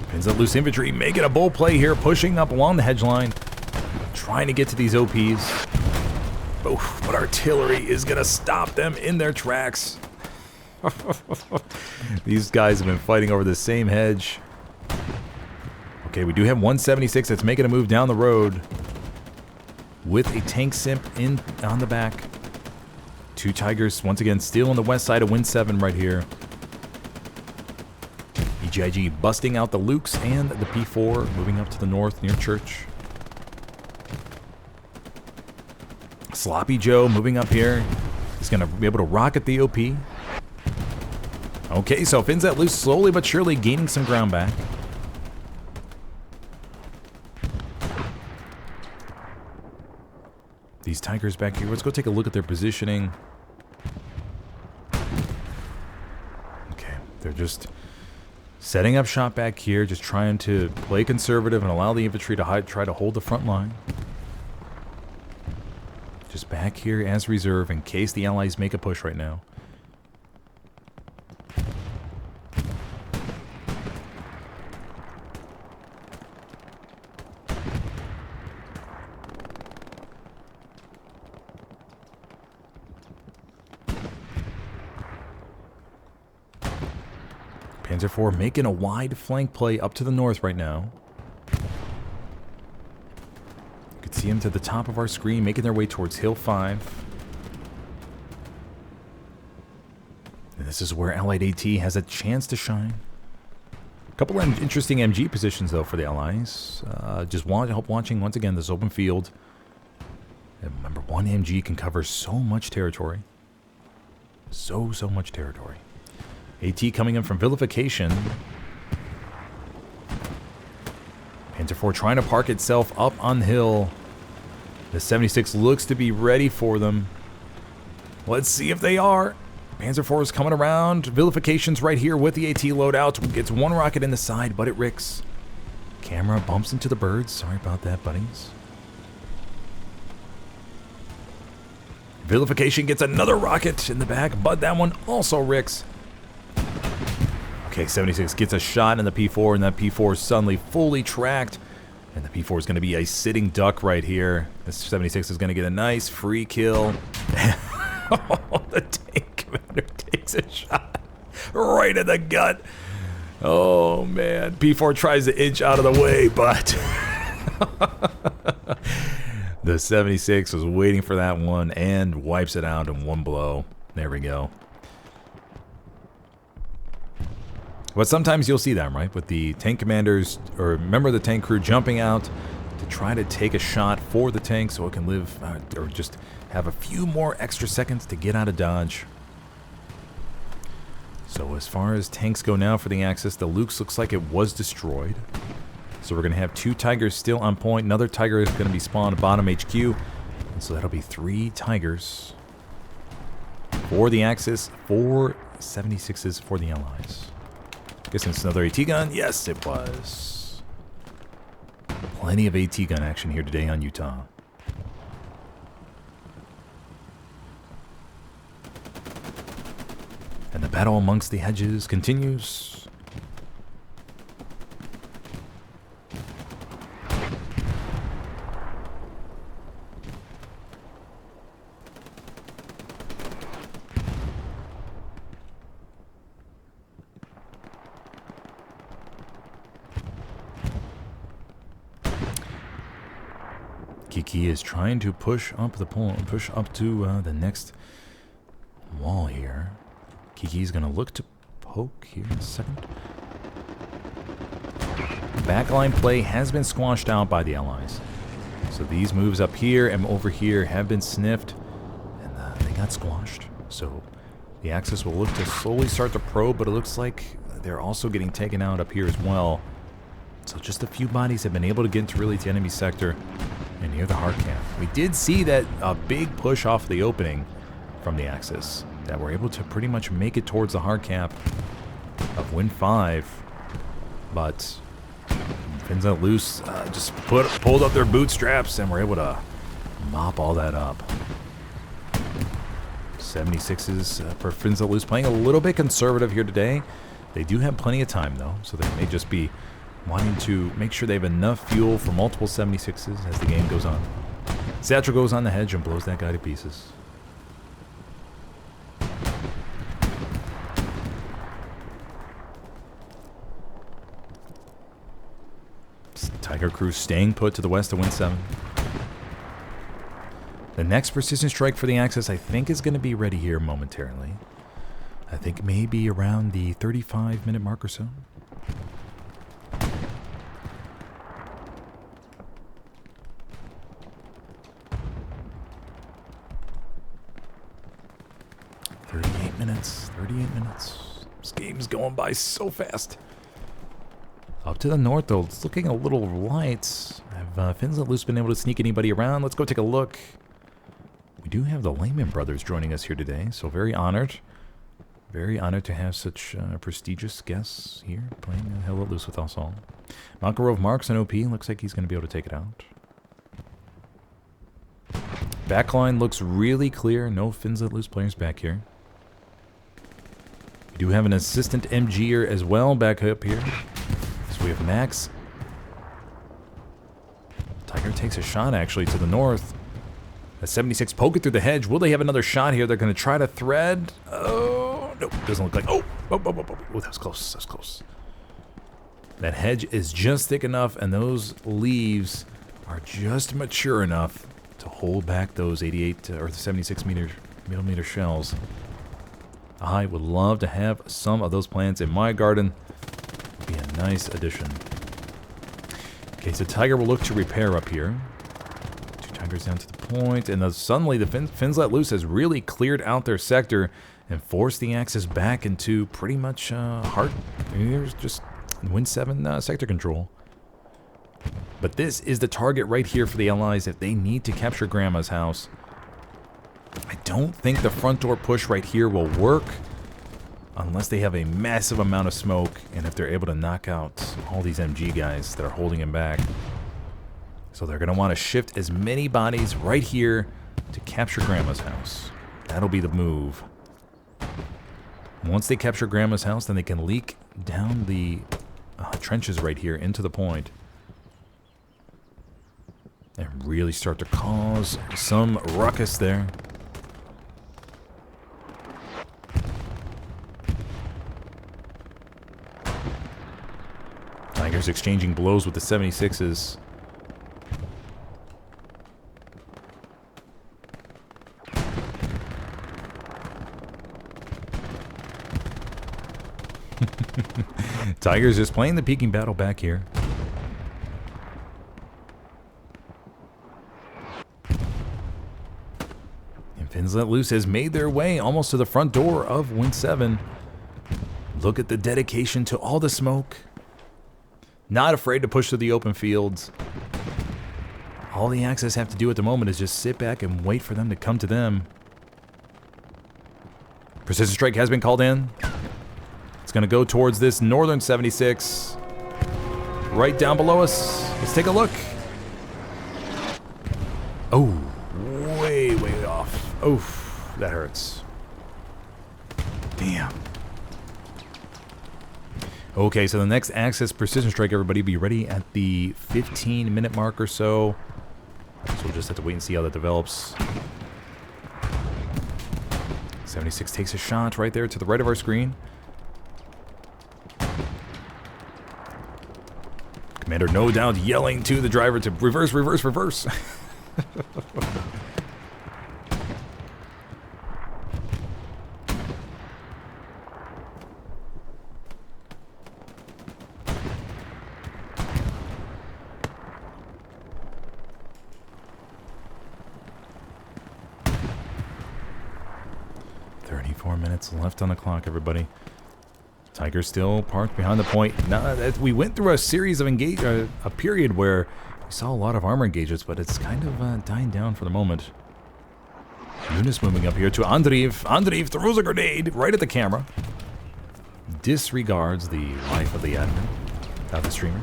Fins Let Loose infantry making a bold play here, pushing up along the hedge line, trying to get to these OPs. Oof, but artillery is going to stop them in their tracks. These guys have been fighting over the same hedge. Okay, we do have 176 that's making a move down the road with a tank simp in on the back. 2 Tigers once again still on the west side of WN7 right here. EJiG busting out the Lukes and the P4 moving up to the north near Church. Sloppy Joe moving up here. He's going to be able to rocket the OP. Okay, so Fins Let Loose slowly but surely gaining some ground back. These Tigers back here. Let's go take a look at their positioning. Okay, they're just setting up shop back here, just trying to play conservative and allow the infantry to try to hold the front line. Just back here as reserve in case the Allies make a push right now. Panzer IV making a wide flank play up to the north right now. You can see them to the top of our screen, making their way towards Hill 5. And this is where Allied AT has a chance to shine. A couple of interesting MG positions, though, for the Allies. Just watching, once again, this open field. And remember, one MG can cover so much territory. So much territory. AT coming in from vilification. Panzer IV trying to park itself up on the hill. The 76 looks to be ready for them. Let's see if they are. Panzer IV is coming around. Vilification's right here with the AT loadout. Gets one rocket in the side, but it ricks. Camera bumps into the birds. Sorry about that, buddies. Vilification gets another rocket in the back, but that one also ricks. Okay, 76 gets a shot in the P4, and that P4 is suddenly fully tracked. And the P4 is going to be a sitting duck right here. This 76 is going to get a nice free kill. Oh, the tank commander takes a shot right in the gut. Oh, man. P4 tries to inch out of the way, but the 76 was waiting for that one and wipes it out in one blow. There we go. But sometimes you'll see that, right? With the tank commanders or member of the tank crew jumping out to try to take a shot for the tank so it can live or just have a few more extra seconds to get out of dodge. So as far as tanks go now for the Axis, the Lukes looks like it was destroyed. So we're going to have 2 Tigers still on point. Another Tiger is going to be spawned bottom HQ. And so that'll be 3 Tigers for the Axis, 4 76s for the Allies. Guessing it's another AT gun. Yes, it was. Plenty of AT gun action here today on Utah. And the battle amongst the hedges continues. Kiki is trying to push up the pole, push up to the next wall here. Kiki's going to look to poke here in a second. Backline play has been squashed out by the Allies. So these moves up here and over here have been sniffed, and they got squashed. So the Axis will look to slowly start to probe, but it looks like they're also getting taken out up here as well. So just a few bodies have been able to get into really the enemy sector and near the hard cap. We did see that a big push off the opening from the Axis that were able to pretty much make it towards the hard cap of Win 5, but Fins Let Loose just pulled up their bootstraps and were able to mop all that up. 76s for Fins Let Loose playing a little bit conservative here today. They do have plenty of time though, so they may just be wanting to make sure they have enough fuel for multiple 76s as the game goes on. Satchel goes on the hedge and blows that guy to pieces. Tiger crew staying put to the west of Win 7. The next precision strike for the Axis, I think, is going to be ready here momentarily. I think maybe around the 35-minute mark or so. Minutes, 38 minutes. This game's going by so fast. Up to the north, though, it's looking a little light. Have Fins Let Loose been able to sneak anybody around? Let's go take a look. We do have the Lehman brothers joining us here today, so very honored. Very honored to have such prestigious guests here playing Hell Let Loose with us all. Makarov Marks and OP, looks like he's going to be able to take it out. Backline looks really clear. No Fins Let Loose players back here. We do have an assistant MGer as well back up here. So we have Max. Tiger takes a shot actually to the north. A 76 poking through the hedge. Will they have another shot here? They're going to try to thread. Oh, no, doesn't look like. Oh, that was close. That was close. That hedge is just thick enough, and those leaves are just mature enough to hold back those 88 or the 76 millimeter shells. I would love to have some of those plants in my garden. Would be a nice addition. Okay, so Tiger will look to repair up here. 2 Tigers down to the point, and suddenly the Fins Let Loose has really cleared out their sector and forced the Axis back into pretty much here's just Win 7 sector control. But this is the target right here for the Allies if they need to capture Grandma's house. I don't think the front door push right here will work unless they have a massive amount of smoke and if they're able to knock out all these MG guys that are holding him back. So they're going to want to shift as many bodies right here to capture Grandma's house. That'll be the move. Once they capture Grandma's house, then they can leak down the trenches right here into the point and really start to cause some ruckus there. Tigers exchanging blows with the 76s. Tigers just playing the peeking battle back here. And Fins Let Loose has made their way almost to the front door of Win7. Look at the dedication to all the smoke. Not afraid to push to the open fields. All the Axis have to do at the moment is just sit back and wait for them to come to them. Precision strike has been called in. It's going to go towards this northern 76. Right down below us. Let's take a look. Oh, way off. Oof, that hurts. Damn. Okay, so the next Axis precision strike, everybody, be ready at the 15-minute mark or so. So we'll just have to wait and see how that develops. 76 takes a shot right there to the right of our screen. Commander, no doubt, yelling to the driver to reverse, reverse, reverse. Left on the clock, everybody. Tiger still parked behind the point. Now, we went through a series of a period where we saw a lot of armor engagements, but it's kind of dying down for the moment. Eunice moving up here to Andriv. Andriv throws a grenade right at the camera. Disregards the life of the admin, of the streamer.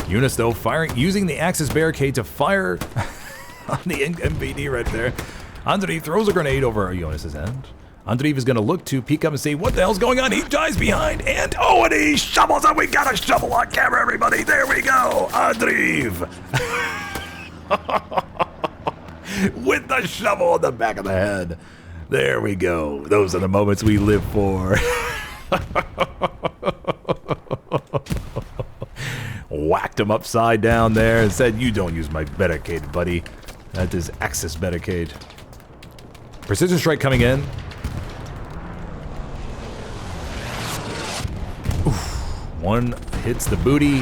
Eunice, though, using the Axis barricade to fire on the MPD right there. Andriv throws a grenade over Eunice's head. Andriv is going to look to peek up and say, what the hell's going on? He dives behind, and oh, and he shovels, and we got a shovel on camera, everybody. There we go. Andriv. With the shovel on the back of the head. There we go. Those are the moments we live for. Whacked him upside down there and said, you don't use my barricade, buddy. That is Axis barricade. Precision strike coming in. One hits the booty,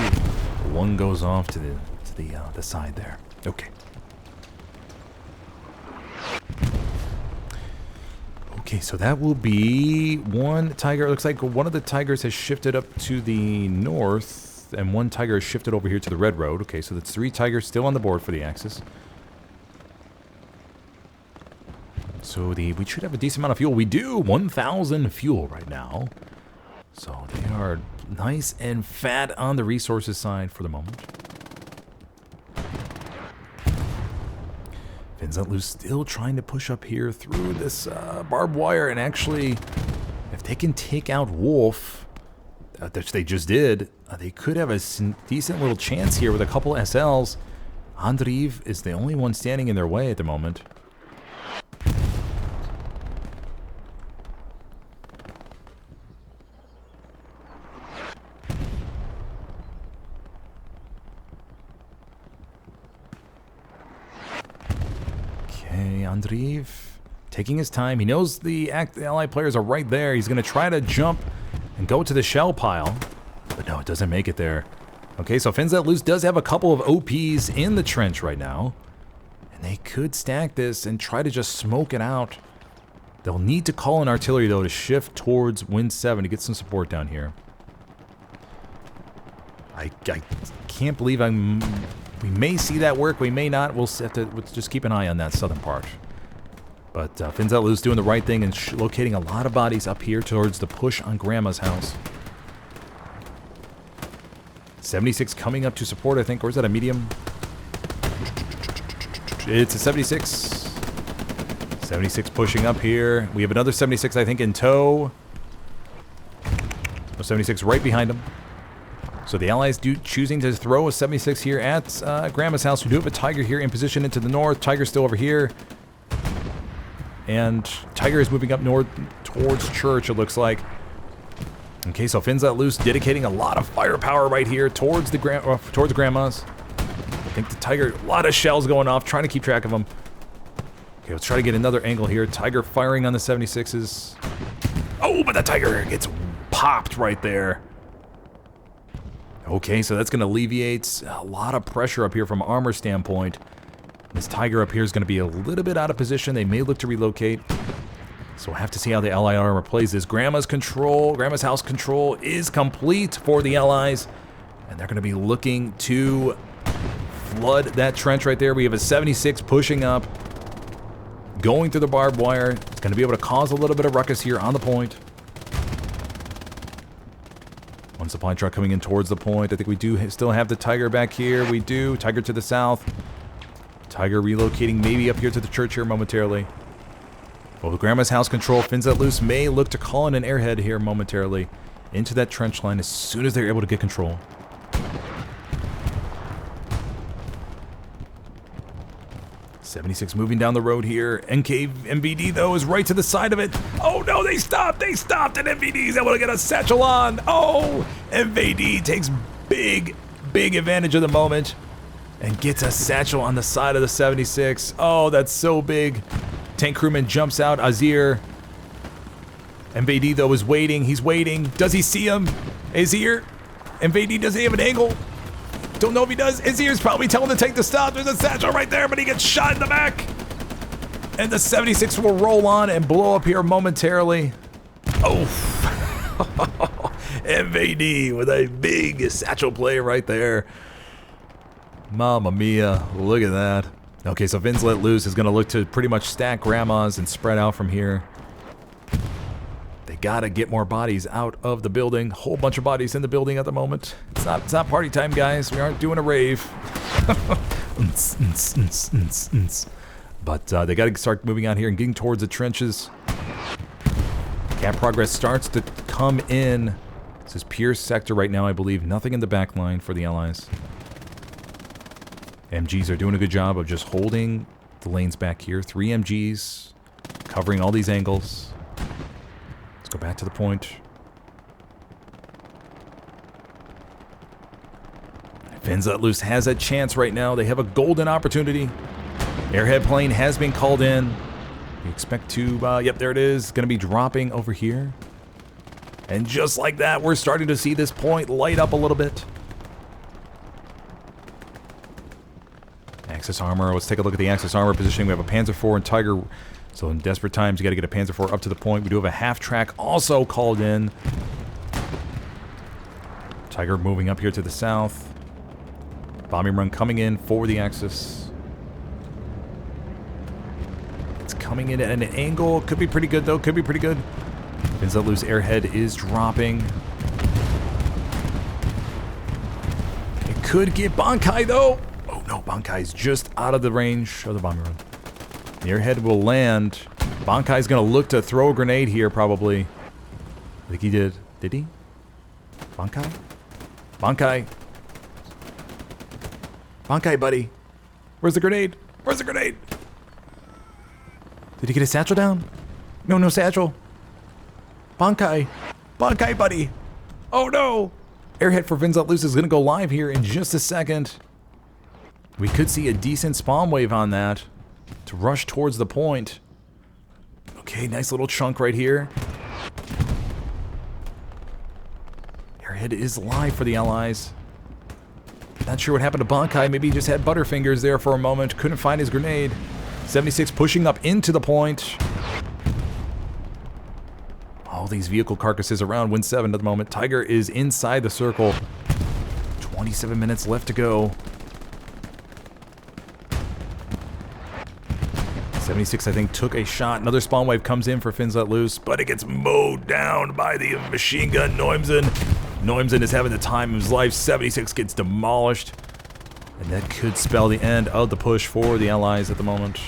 one goes off to the side there. Okay. Okay, so that will be one Tiger. It looks like one of the Tigers has shifted up to the north, and one Tiger has shifted over here to the red road. Okay, so that's 3 Tigers still on the board for the Axis. So we should have a decent amount of fuel. We do 1,000 fuel right now. So they are nice and fat on the resources side for the moment. Fins Let Loose still trying to push up here through this barbed wire. And actually, if they can take out Wolf, which they just did, they could have a decent little chance here with a couple SLs. Andriv is the only one standing in their way at the moment. Andriv taking his time. He knows the Allied players are right there. He's going to try to jump and go to the shell pile. But no, it doesn't make it there. Okay, so Fins Let Loose does have a couple of OPs in the trench right now. And they could stack this and try to just smoke it out. They'll need to call in artillery, though, to shift towards Win7 to get some support down here. I can't believe we may see that work. We may not. We'll have to just keep an eye on that southern part. But Fins Let Loose doing the right thing and locating a lot of bodies up here towards the push on Grandma's house. 76 coming up to support, I think. Or is that a medium? It's a 76. 76 pushing up here. We have another 76, I think, in tow. 76 right behind him. So the Allies choosing to throw a 76 here at Grandma's house. We do have a Tiger here in position into the north. Tiger's still over here. And Tiger is moving up north towards Church, it looks like. Okay, so Fins Let Loose dedicating a lot of firepower right here towards the towards Grandma's. I think the Tiger, a lot of shells going off, trying to keep track of them. Okay, let's try to get another angle here. Tiger firing on the 76s. Oh, but the Tiger gets popped right there. Okay, so that's going to alleviate a lot of pressure up here from armor standpoint. This Tiger up here is going to be a little bit out of position. They may look to relocate. So we'll have to see how the Allied armor plays this. Grandma's house control is complete for the Allies. And they're going to be looking to flood that trench right there. We have a 76 pushing up, going through the barbed wire. It's going to be able to cause a little bit of ruckus here on the point. One supply truck coming in towards the point. I think we do still have the Tiger back here. We do. Tiger to the south. Tiger relocating maybe up here to the church here momentarily. Well, the Grandma's house control, Fins Let Loose may look to call in an airhead here momentarily into that trench line as soon as they're able to get control. .76 moving down the road here. MVD, though, is right to the side of it. Oh, no, they stopped, and MVD's able to get a satchel on. Oh, MVD takes big advantage of the moment and gets a satchel on the side of the 76. Oh, that's so big. Tank crewman jumps out, Azir. MVD, though, is waiting. He's waiting. Does he see him? Azir? MVD, does he have an angle? Don't know if he does. Azir's probably telling him to take the stop. There's a satchel right there, but he gets shot in the back. And the 76 will roll on and blow up here momentarily. Oh. MVD with a big satchel play right there. Mamma mia. Look at that. Okay, so Fins Let Loose is going to look to pretty much stack Grandma's and spread out from here. They got to get more bodies out of the building. Whole bunch of bodies in the building at the moment. It's not party time, guys. We aren't doing a rave. But they got to start moving out here and getting towards the trenches. Cap progress starts to come in. This is Pierce sector right now, I believe. Nothing in the back line for the Allies. MGs are doing a good job of just holding the lanes back here. 3 MGs covering all these angles. Let's go back to the point. Fins Let Loose has a chance right now. They have a golden opportunity. Airhead plane has been called in. We expect to, yep, there it is. Going to be dropping over here. And just like that, we're starting to see this point light up a little bit. Axis armor. Let's take a look at the Axis armor positioning. We have a Panzer IV and Tiger. So in desperate times, you got to get a Panzer IV up to the point. We do have a half track also called in. Tiger moving up here to the south. Bombing run coming in for the Axis. It's coming in at an angle. Could be pretty good, though. Could be pretty good. Fins Let Loose Airhead is dropping. It could get Bankai, though. Oh, no. Bankai's just out of the range of the bombing run. The Airhead will land. Bankai's going to look to throw a grenade here, probably. I think he did. Did he? Bankai? Bankai. Bankai, buddy. Where's the grenade? Where's the grenade? Did he get his satchel down? No, no satchel. Bankai. Bankai, buddy. Oh, no. Airhead for Fins Let Loose is going to go live here in just a second. We could see a decent spawn wave on that to rush towards the point. Okay, nice little chunk right here. Airhead is live for the Allies. Not sure what happened to Bankai. Maybe he just had butterfingers there for a moment. Couldn't find his grenade. 76 pushing up into the point. All these vehicle carcasses around WN7 at the moment. Tiger is inside the circle. 27 minutes left to go. 76, I think, took a shot. Another spawn wave comes in for Fins Let Loose, but it gets mowed down by the machine gun Noimsen. Noimsen is having the time of his life. 76 gets demolished. And that could spell the end of the push for the Allies at the moment.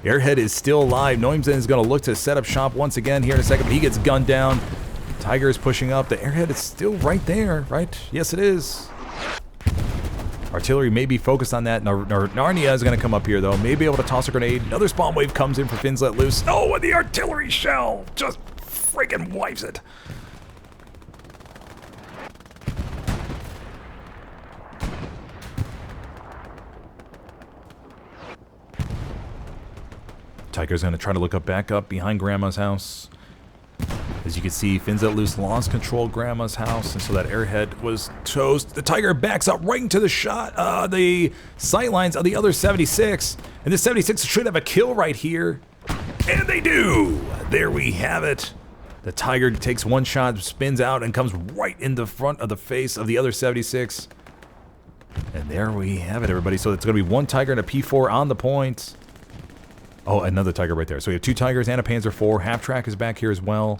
Airhead is still alive. Noimsen is going to look to set up shop once again here in a second, but he gets gunned down. Tiger is pushing up. The Airhead is still right there, right? Yes, it is. Artillery may be focused on that. Narnia is going to come up here, though. May be able to toss a grenade. Another spawn wave comes in for Fins Let Loose. Oh, and the artillery shell just freaking wipes it. Tiger's going to try to look back up behind Grandma's house. As you can see, Fins Let Loose lost control of Grandma's house, and so that Airhead was toast. The Tiger backs up right into the the sight lines of the other 76. And this 76 should have a kill right here. And they do! There we have it. The Tiger takes one shot, spins out, and comes right in the front of the face of the other 76. And there we have it, everybody. So it's going to be one Tiger and a P4 on the point. Oh, another Tiger right there. So we have two Tigers and a Panzer IV. Half Track is back here as well.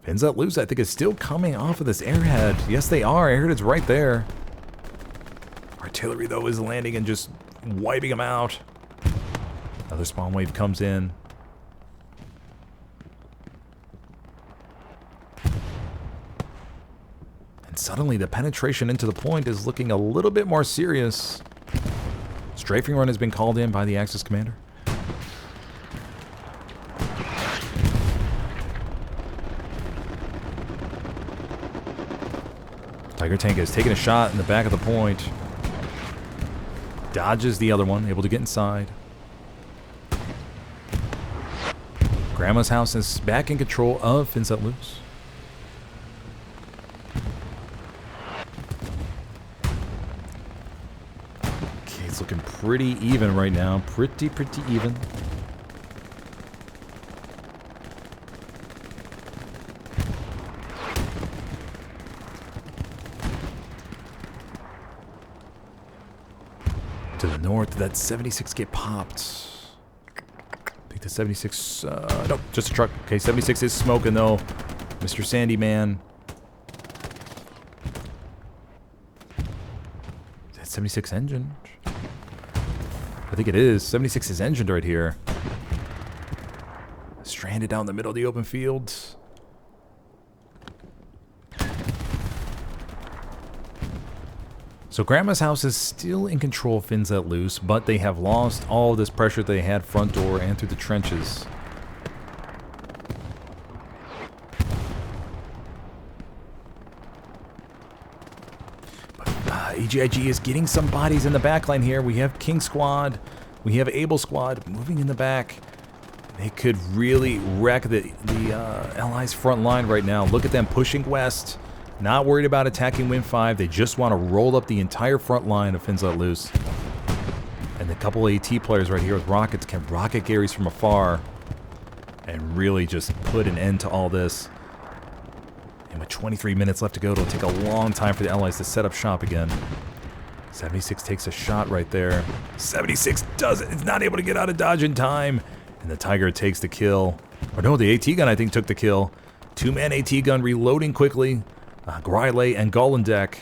Fins Let Loose, I think, is still coming off of this Airhead. Yes, they are. Airhead is right there. Artillery, though, is landing and just wiping them out. Another spawn wave comes in. And suddenly, the penetration into the point is looking a little bit more serious. Strafing run has been called in by the Axis commander. Tiger tank has taken a shot in the back of the point. Dodges the other one, able to get inside. Grandma's house is back in control of Fins Let Loose. Okay, it's looking pretty even right now. Pretty even. To the north, that 76 get popped. I think the 76, nope, just a truck. Okay, 76 is smoking though. Mr. Sandy Man. Is that 76 engine? I think it is. 76 is engined right here. Stranded down the middle of the open field. So Grandma's house is still in control of Fins Let Loose, but they have lost all of this pressure they had front door and through the trenches. But EJiG is getting some bodies in the backline here. We have King Squad, we have Able Squad moving in the back. They could really wreck the Allies' front line right now. Look at them pushing west. Not worried about attacking Win 5. They just want to roll up the entire front line of Fins Let Loose. And the couple AT players right here with rockets can rocket Garys from afar and really just put an end to all this. And with 23 minutes left to go, it'll take a long time for the Allies to set up shop again. 76 takes a shot right there. 76 doesn't. It's not able to get out of dodge in time. And the Tiger takes the kill. Or no, the AT gun I think took the kill. Two-man AT gun reloading quickly. Griley and Golendek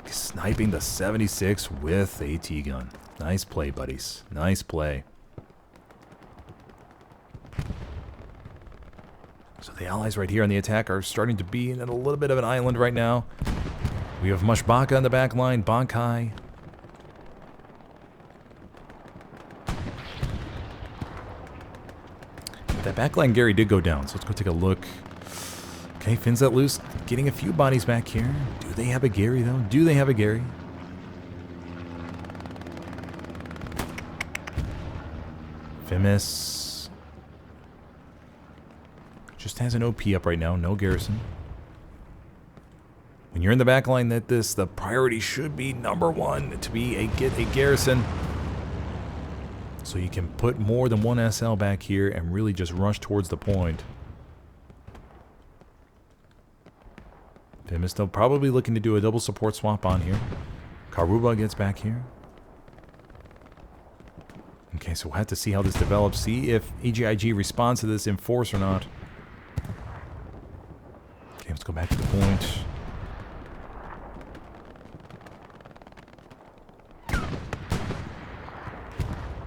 sniping the 76 with AT gun. Nice play, buddies. Nice play. So the Allies right here on the attack are starting to be in a little bit of an island right now. We have Mushbaka in the back line, Bankai. That backline Gary did go down, so let's go take a look. Okay, Fins Let Loose getting a few bodies back here. Do they have a Gary, though? Do they have a Gary? Fimis just has an OP up right now. No garrison. When you're in the back line like this, the priority should be #1 to be get a garrison. So you can put more than one SL back here and really just rush towards the point. Fimis still probably looking to do a double support swap on here. Karuba gets back here. Okay, so we'll have to see how this develops. See if EJiG responds to this in force or not. Okay, let's go back to the point.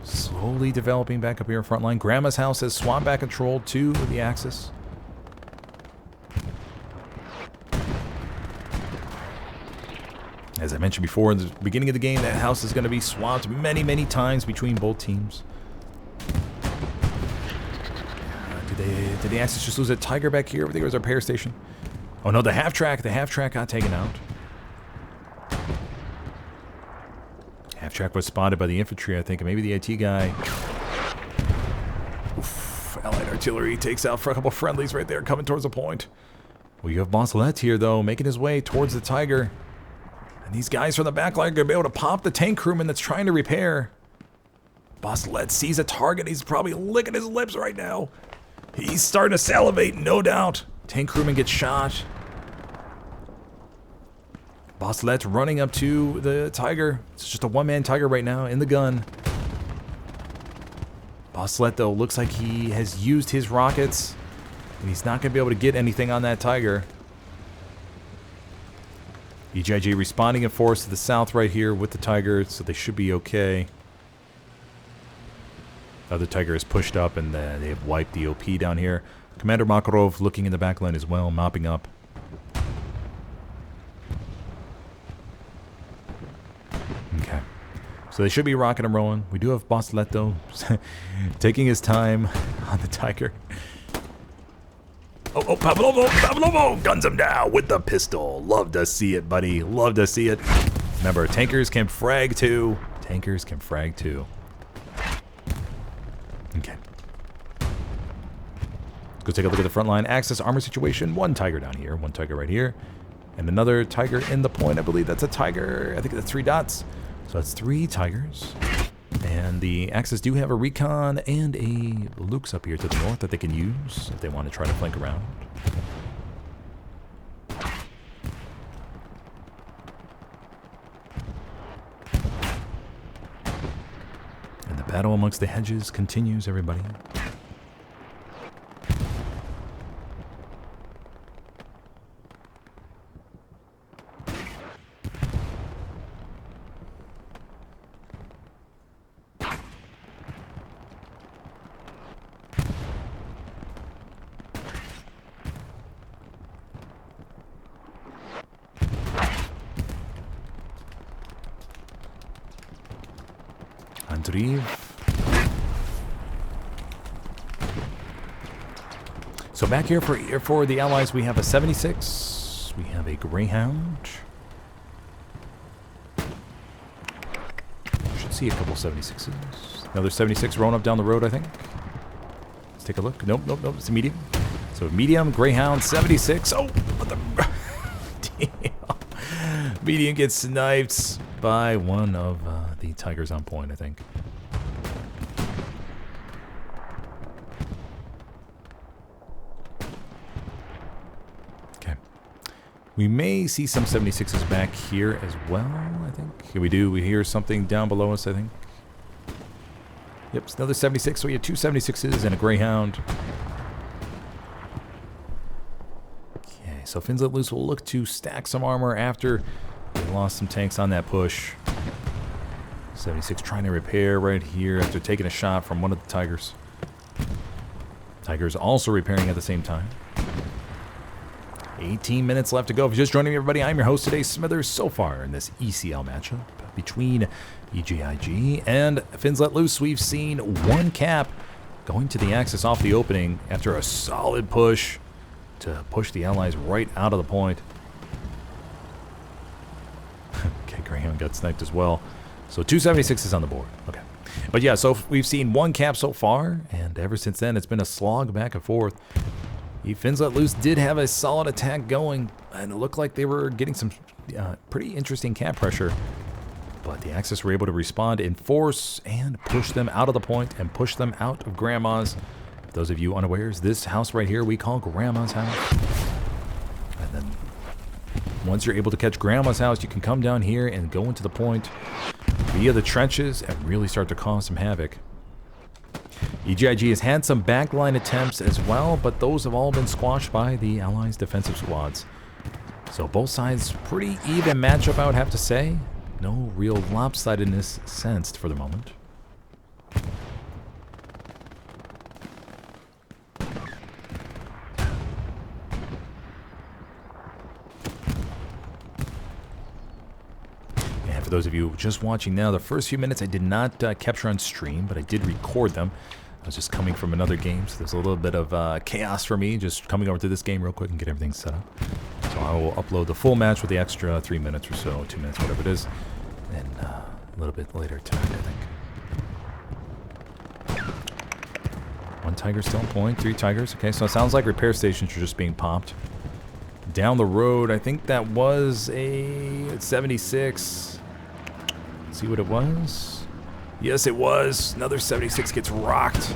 Slowly developing back up here in Frontline. Grandma's house has swapped back control to the Axis. As I mentioned before in the beginning of the game, that house is going to be swapped many, many times between both teams. Did the Axis just lose a Tiger back here? I think it was our repair station. Oh no, the half-track got taken out. Half-track was spotted by the infantry, I think, and maybe the IT guy. Oof, Allied artillery takes out for a couple friendlies right there, coming towards the point. Well, you have Bosselet here, though, making his way towards the Tiger. And these guys from the backline are going to be able to pop the tank crewman that's trying to repair. Bosselet sees a target. He's probably licking his lips right now. He's starting to salivate, no doubt. Tank crewman gets shot. Bosselet running up to the Tiger. It's just a one-man Tiger right now in the gun. Bosselet, though, looks like he has used his rockets. And he's not going to be able to get anything on that Tiger. EJiG responding in force to the south right here with the Tiger, so they should be okay. The other Tiger is pushed up, and they have wiped the OP down here. Commander Makarov looking in the backline as well, mopping up. Okay. So they should be rocking and rolling. We do have Bosselet, though, taking his time on the Tiger. Oh, Pavlovo guns him down with the pistol. Love to see it, buddy. Love to see it. Remember, tankers can frag too. Tankers can frag too. Okay. Let's go take a look at the frontline Axis armor situation. One Tiger down here, one Tiger right here, and another Tiger in the point. I believe that's a Tiger. I think that's 3 dots. So that's 3 Tigers. And the Axis do have a recon and a Luke's up here to the north that they can use if they want to try to flank around. And the battle amongst the hedges continues, everybody. So back here for the Allies, we have a 76. We have a Greyhound. Should see a couple 76s. Another 76 rolling up down the road, I think. Let's take a look. Nope. It's a medium. So medium, Greyhound, 76. Oh, what the... Damn. Medium gets sniped by one of the Tigers on point, I think. Okay. We may see some 76s back here as well, I think. Here we do. We hear something down below us, I think. Yep, it's another 76. So we have 2 76s and a Greyhound. Okay, so Fins Let Loose will look to stack some armor after they lost some tanks on that push. 76 trying to repair right here after taking a shot from one of the Tigers. Tigers also repairing at the same time. 18 minutes left to go. If you're just joining me, everybody, I'm your host today, Smithers. So far in this ECL matchup between EJiG and Fins Let Loose, we've seen one cap going to the Axis off the opening after a solid push to push the Allies right out of the point. Okay, Greyhound got sniped as well. So 2 76s on the board. Okay. But yeah, so we've seen one cap so far, and ever since then, it's been a slog back and forth. Fins Let Loose did have a solid attack going, and it looked like they were getting some pretty interesting cap pressure. But the Axis were able to respond in force and push them out of the point and push them out of Grandma's. For those of you unawares, this house right here we call Grandma's house. And then once you're able to catch Grandma's house, you can come down here and go into the point via the trenches and really start to cause some havoc. EJiG has had some backline attempts as well, but those have all been squashed by the Allies' defensive squads. So both sides, pretty even matchup, I would have to say. No real lopsidedness sensed for the moment. And for those of you just watching now, the first few minutes I did not capture on stream, but I did record them. I was just coming from another game, so there's a little bit of chaos for me, just coming over to this game real quick and get everything set up. So I will upload the full match with the extra 3 minutes or so, 2 minutes, whatever it is, and a little bit later tonight, I think. 1 tiger still on point, 3 tigers. Okay, so it sounds like repair stations are just being popped. Down the road, I think that was a 76. Let's see what it was. Yes, it was. Another 76 gets rocked.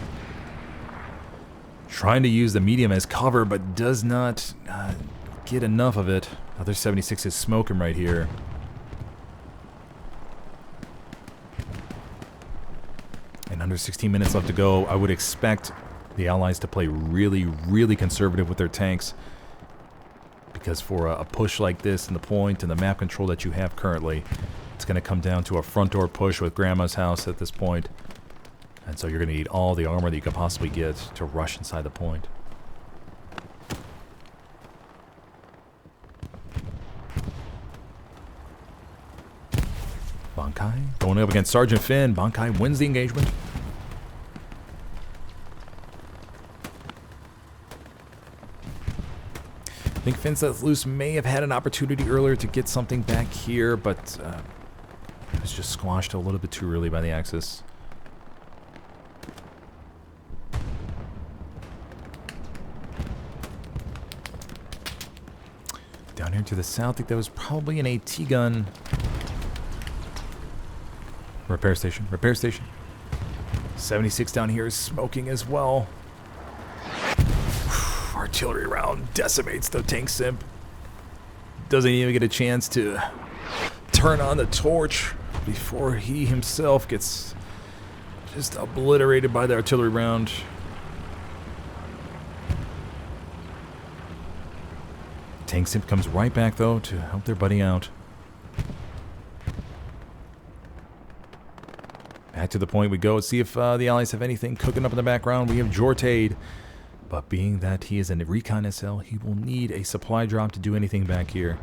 Trying to use the medium as cover, but does not get enough of it. Other 76 is smoking right here. And under 16 minutes left to go, I would expect the Allies to play really, really conservative with their tanks. Because for a push like this in the point and the map control that you have currently, it's going to come down to a front door push with Grandma's house at this point. And so you're going to need all the armor that you could possibly get to rush inside the point. Bankai going up against Sergeant Finn. Bankai wins the engagement. I think Finn's Let Loose may have had an opportunity earlier to get something back here, but it was just squashed a little bit too early by the Axis. Down here to the south, I think that was probably an AT gun. Repair station, repair station. 76 down here is smoking as well. Artillery round decimates the tank simp. Doesn't even get a chance to turn on the torch before he himself gets just obliterated by the artillery round. Tank simp comes right back though to help their buddy out. Back to the point we go. Let's see if the Allies have anything cooking up in the background. We have Jortade. But being that he is a recon SL, he will need a supply drop to do anything back here.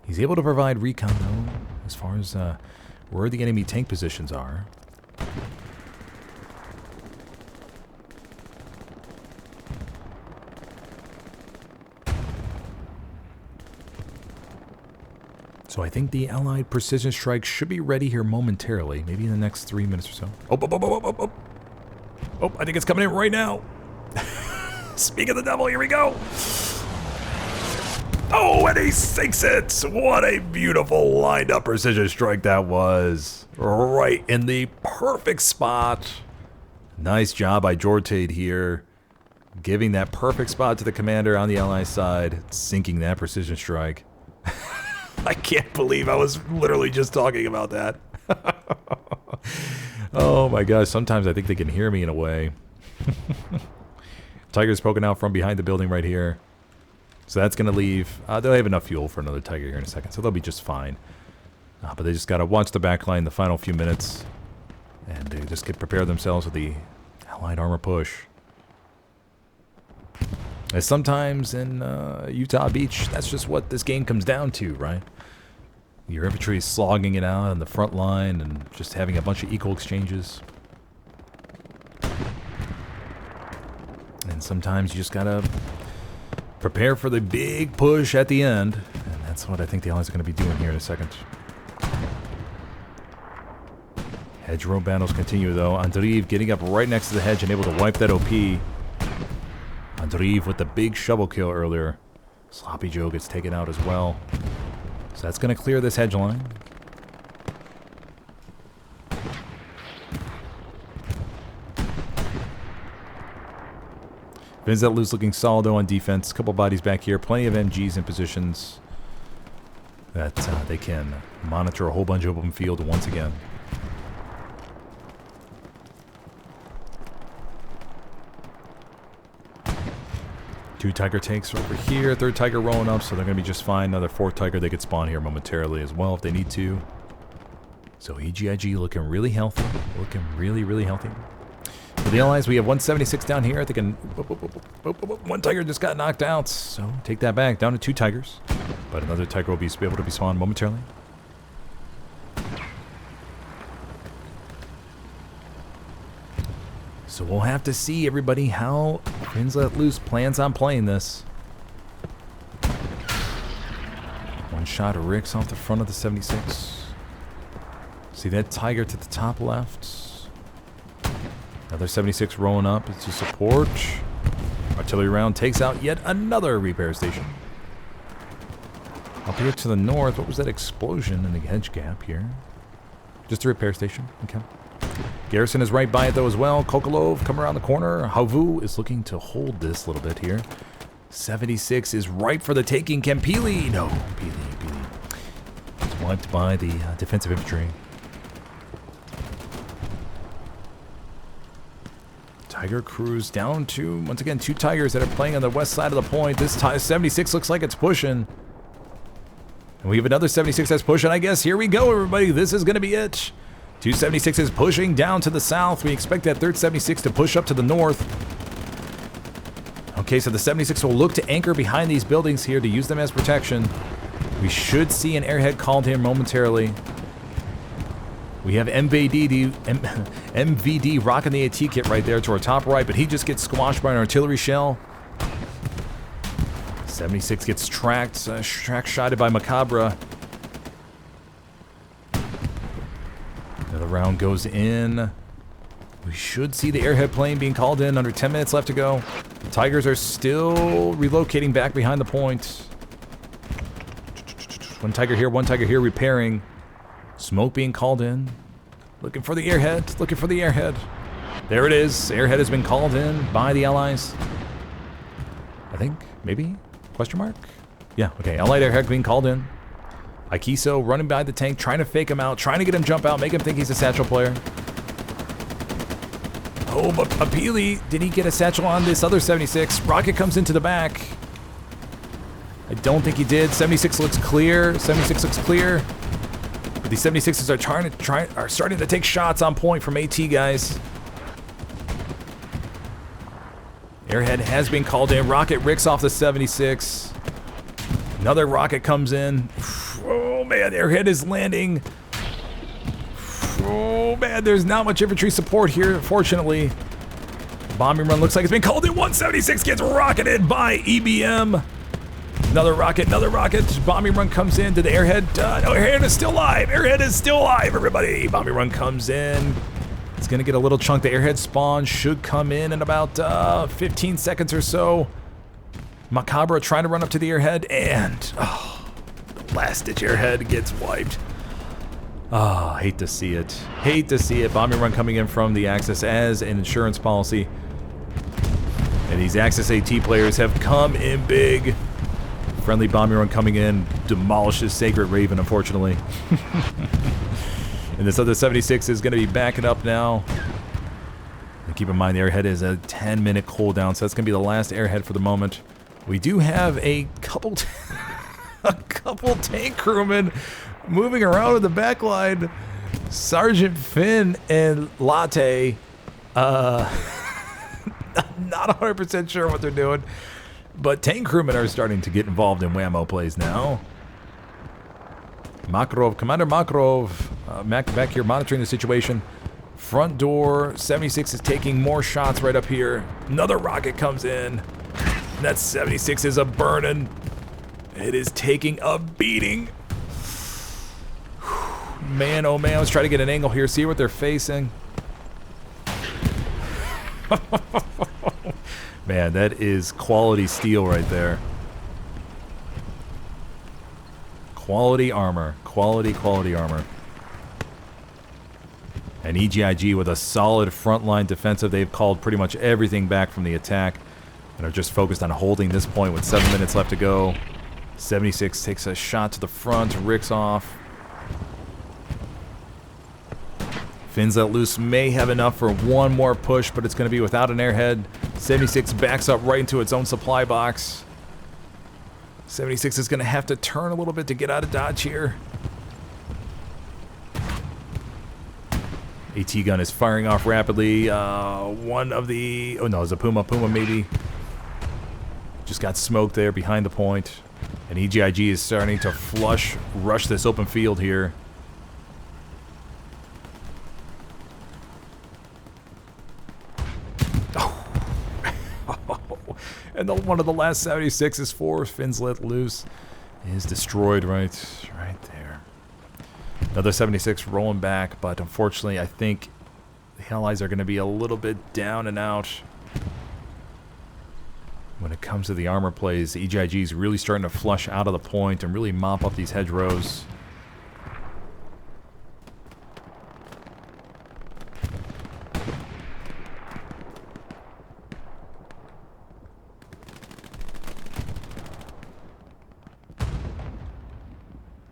He's able to provide recon, though, as far as where the enemy tank positions are. So I think the Allied precision strike should be ready here momentarily, maybe in the next 3 minutes or so. Oh, I think it's coming in right now. Speak of the devil, here we go. Oh, and he sinks it. What a beautiful lined up precision strike that was. Right in the perfect spot. Nice job by Jortade here. Giving that perfect spot to the commander on the Ally side. Sinking that precision strike. I can't believe I was literally just talking about that. Oh my gosh, sometimes I think they can hear me in a way. Tiger's poking out from behind the building right here. So that's going to leave... they'll have enough fuel for another Tiger here in a second, so they'll be just fine. But they just got to watch the backline the final few minutes. And they just get prepare themselves with the Allied armor push. As sometimes in Utah Beach, that's just what this game comes down to, right? Your infantry is slogging it out on the front line and just having a bunch of equal exchanges. And sometimes you just gotta prepare for the big push at the end. And that's what I think the Allies are going to be doing here in a second. Hedgerow battles continue though. Andreev getting up right next to the hedge and able to wipe that OP. Andreev with the big shovel kill earlier. Sloppy Joe gets taken out as well. So that's going to clear this hedge line. Finn's Let Loose looking solid though on defense. Couple bodies back here. Plenty of MGs in positions that they can monitor a whole bunch of open field once again. 2 Tiger takes over here. 3rd Tiger rolling up, so they're going to be just fine. Another 4th Tiger, they could spawn here momentarily as well if they need to. So EJiG looking really healthy. Looking really, really healthy. For the allies, we have 176 down here. I think 1 Tiger just got knocked out. So take that back. Down to 2 Tigers. But another Tiger will be able to be spawned momentarily. So we'll have to see, everybody, how Fins Let Loose plans on playing this. 1 shot of Ricks off the front of the 76. See that Tiger to the top left. Another 76 rolling up to support. Artillery round takes out yet another repair station. Up here to the north, what was that explosion in the hedge gap here? Just a repair station, okay. Garrison is right by it though as well. Kokolov come around the corner. Havu is looking to hold this a little bit here. 76 is right for the taking. Can Pili? No, Pili. It's wiped by the defensive infantry. Tiger crews down to, once again, 2 Tigers that are playing on the west side of the point. This 76 looks like it's pushing. And we have another 76 that's pushing, I guess. Here we go, everybody. This is going to be it. 276 is pushing down to the south. We expect that 3rd 76 to push up to the north. Okay, so the 76 will look to anchor behind these buildings here to use them as protection. We should see an airhead called here momentarily. We have MVD rocking the AT kit right there to our top right, but he just gets squashed by an artillery shell. 76 gets track-shotted by Macabre. Another round goes in. We should see the airhead plane being called in. Under 10 minutes left to go. Tigers are still relocating back behind the point. 1 Tiger here, 1 Tiger here repairing. Smoke being called in. Looking for the airhead. Looking for the airhead. There it is. Airhead has been called in by the allies. I think, maybe? Question mark? Yeah, okay. Allied airhead being called in. Aikiso running by the tank, trying to fake him out, trying to get him jump out, make him think he's a satchel player. Oh, but Apili, did he get a satchel on this other 76? Rocket comes into the back. I don't think he did. 76 looks clear. 76 looks clear. But these 76s are starting to take shots on point from AT guys. Airhead has been called in. Rocket ricks off the 76. Another rocket comes in. Oh man, Airhead is landing. Oh man, there's not much infantry support here, fortunately. Bombing run looks like it's been called in. 176 gets rocketed by EBM. Another rocket, another rocket. Bombing run comes in. Did the Airhead? No, Airhead is still alive. Airhead is still alive, everybody. Bombing run comes in. It's gonna get a little chunk. The Airhead spawn should come in about 15 seconds or so. Macabre trying to run up to the Airhead, and the last ditch Airhead gets wiped. Hate to see it. Hate to see it. Bombing run coming in from the Axis as an insurance policy. And these Axis AT players have come in big. Friendly bombing run coming in, demolishes Sacred Raven, unfortunately. And this other 76 is going to be backing up now. And keep in mind, the Airhead is a 10-minute cooldown, so that's going to be the last Airhead for the moment. We do have a couple tank crewmen moving around in the backline. Sergeant Finn and Latte, not 100% sure what they're doing, but tank crewmen are starting to get involved in whammo plays now. Makarov, Commander Makarov, back here monitoring the situation. Front door, 76 is taking more shots right up here. Another rocket comes in. That 76 is a burning. It is taking a beating. Man, oh man, let's try to get an angle here, see what they're facing. Man, that is quality steel right there. Quality armor. Quality armor. And EJiG with a solid frontline defensive. They've called pretty much everything back from the attack and are just focused on holding this point with 7 minutes left to go. 76 takes a shot to the front, ricks off. Fins Let Loose may have enough for one more push, but it's going to be without an Airhead. 76 backs up right into its own supply box. 76 is going to have to turn a little bit to get out of dodge here. AT gun is firing off rapidly. One of the... Oh, no, it's a Puma. Puma maybe. Just got smoked there behind the point. And EJiG is starting to rush this open field here. Oh. And one of the last 76s for fins let loose is destroyed right there. Another 76 rolling back, but unfortunately I think the allies are going to be a little bit down and out. When it comes to the armor plays, EJiG is really starting to flush out of the point and really mop up these hedgerows.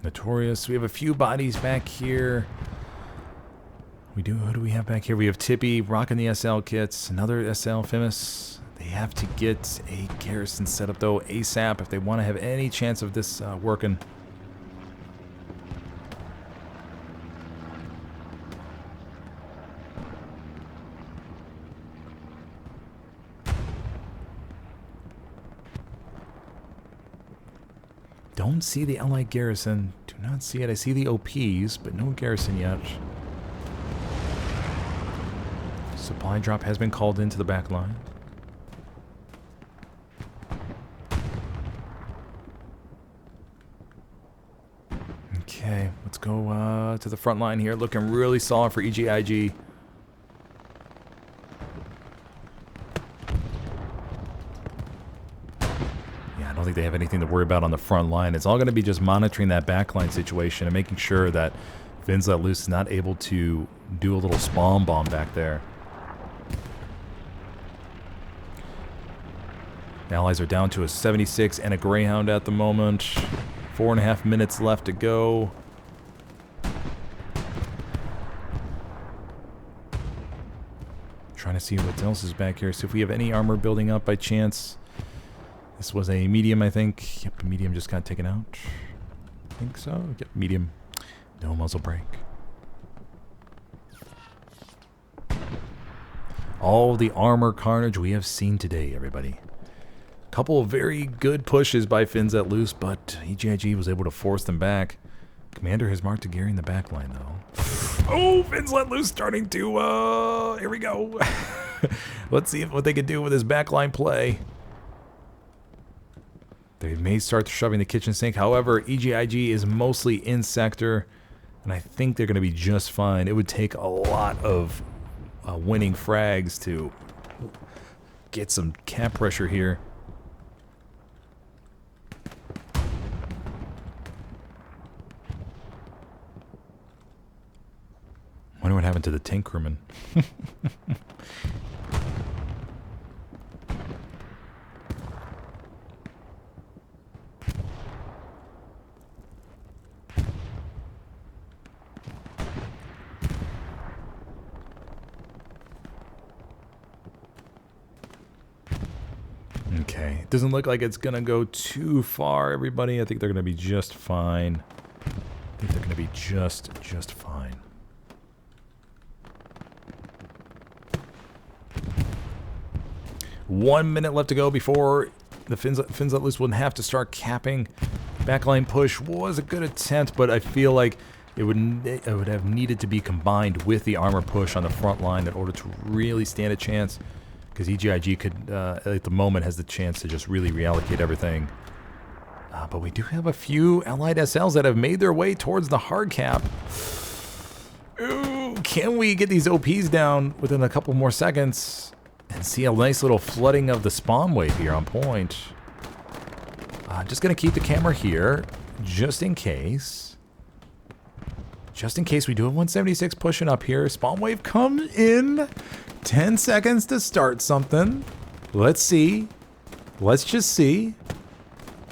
Notorious. We have a few bodies back here. Who do we have back here? We have Tippy rocking the SL kits. Another SL Famous. They have to get a garrison set up, though, ASAP if they want to have any chance of this working. Don't see the allied garrison. Do not see it. I see the OPs, but no garrison yet. Supply drop has been called into the back line. Okay, let's go to the front line here. Looking really solid for EJiG. Yeah, I don't think they have anything to worry about on the front line. It's all going to be just monitoring that backline situation and making sure that Fins Let Loose is not able to do a little spawn bomb back there. The allies are down to a 76 and a Greyhound at the moment. 4.5 minutes left to go. Trying to see what else is back here. See if we have any armor building up by chance. This was a medium, I think. Yep, medium just got taken out. I think so. Yep, medium. No muzzle brake. All the armor carnage we have seen today, everybody. Couple of very good pushes by Fins Let Loose, but EJiG was able to force them back. Commander has marked a Gary in the back line, though. Oh, Fins Let Loose starting to, here we go. Let's see what they can do with his backline play. They may start shoving the kitchen sink. However, EJiG is mostly in sector, and I think they're going to be just fine. It would take a lot of winning frags to get some cap pressure here. Wonder what happened to the tank crewman. Okay, doesn't look like it's gonna go too far, everybody. I think they're gonna be just fine. I think they're gonna be just fine. One minute left to go before the Fins Let Loose would have to start capping. Backline push was a good attempt, but I feel like it would have needed to be combined with the armor push on the front line in order to really stand a chance. Because EJiG could, at the moment, has the chance to just really reallocate everything. But we do have a few allied SLs that have made their way towards the hard cap. Ooh, can we get these OPs down within a couple more seconds? And see a nice little flooding of the spawn wave here on point. I'm just going to keep the camera here, just in case. Just in case we do have 176 pushing up here. Spawn wave comes in. 10 seconds to start something. Let's see. Let's just see.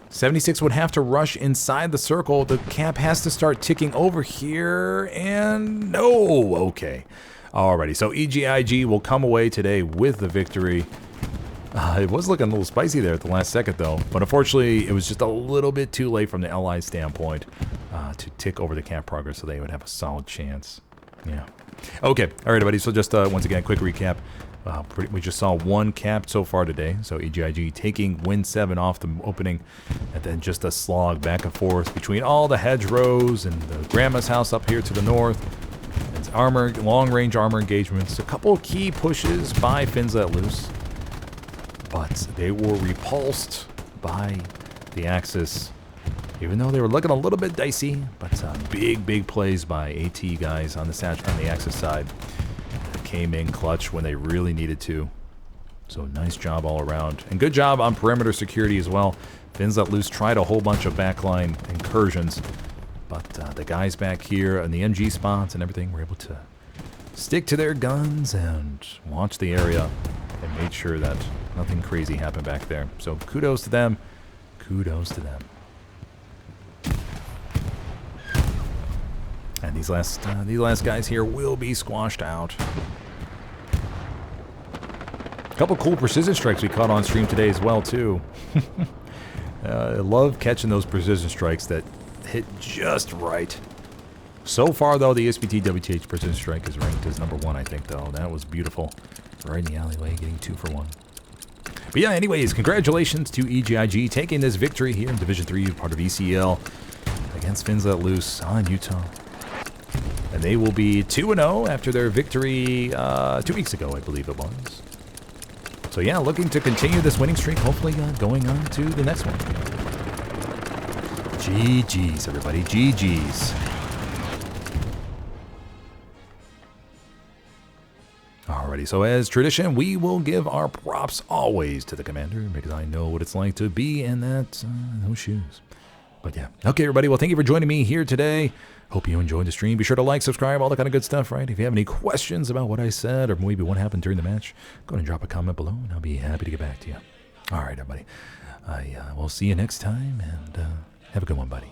76 would have to rush inside the circle. The cap has to start ticking over here. And no. Okay. Alrighty, so EJiG will come away today with the victory. It was looking a little spicy there at the last second, though. But unfortunately, it was just a little bit too late from the LI standpoint to tick over the cap progress so they would have a solid chance. Yeah. Okay. All right, everybody. So just once again, quick recap. We just saw one cap so far today. So EJiG taking WN7 off the opening, and then just a slog back and forth between all the hedgerows and the grandma's house up here to the north. It's armor, long-range armor engagements. A couple of key pushes by Fins Let Loose, but they were repulsed by the Axis, even though they were looking a little bit dicey. But big plays by AT guys on the Axis side. Came in clutch when they really needed to. So nice job all around. And good job on perimeter security as well. Fins Let Loose tried a whole bunch of backline incursions, but the guys back here on the MG spots and everything were able to stick to their guns and watch the area and made sure that nothing crazy happened back there. So kudos to them. Kudos to them. And these last guys here will be squashed out. A couple cool precision strikes we caught on stream today as well, too. I love catching those precision strikes that hit just right. So far, though, the SBT WTH precision strike is ranked as #1, I think, though. That was beautiful. Right in the alleyway, getting 2 for 1. But yeah, anyways, congratulations to EJiG taking this victory here in Division 3, part of ECL, against Fins Let Loose on Utah. And they will be 2-0 after their victory 2 weeks ago, I believe it was. So yeah, looking to continue this winning streak, hopefully going on to the next one. GG's, everybody. GG's. Alrighty, so as tradition, we will give our props always to the commander, because I know what it's like to be in those shoes. But yeah. Okay, everybody. Well, thank you for joining me here today. Hope you enjoyed the stream. Be sure to like, subscribe, all that kind of good stuff, right? If you have any questions about what I said or maybe what happened during the match, go ahead and drop a comment below, and I'll be happy to get back to you. All right, everybody. I will see you next time, and have a good one, buddy.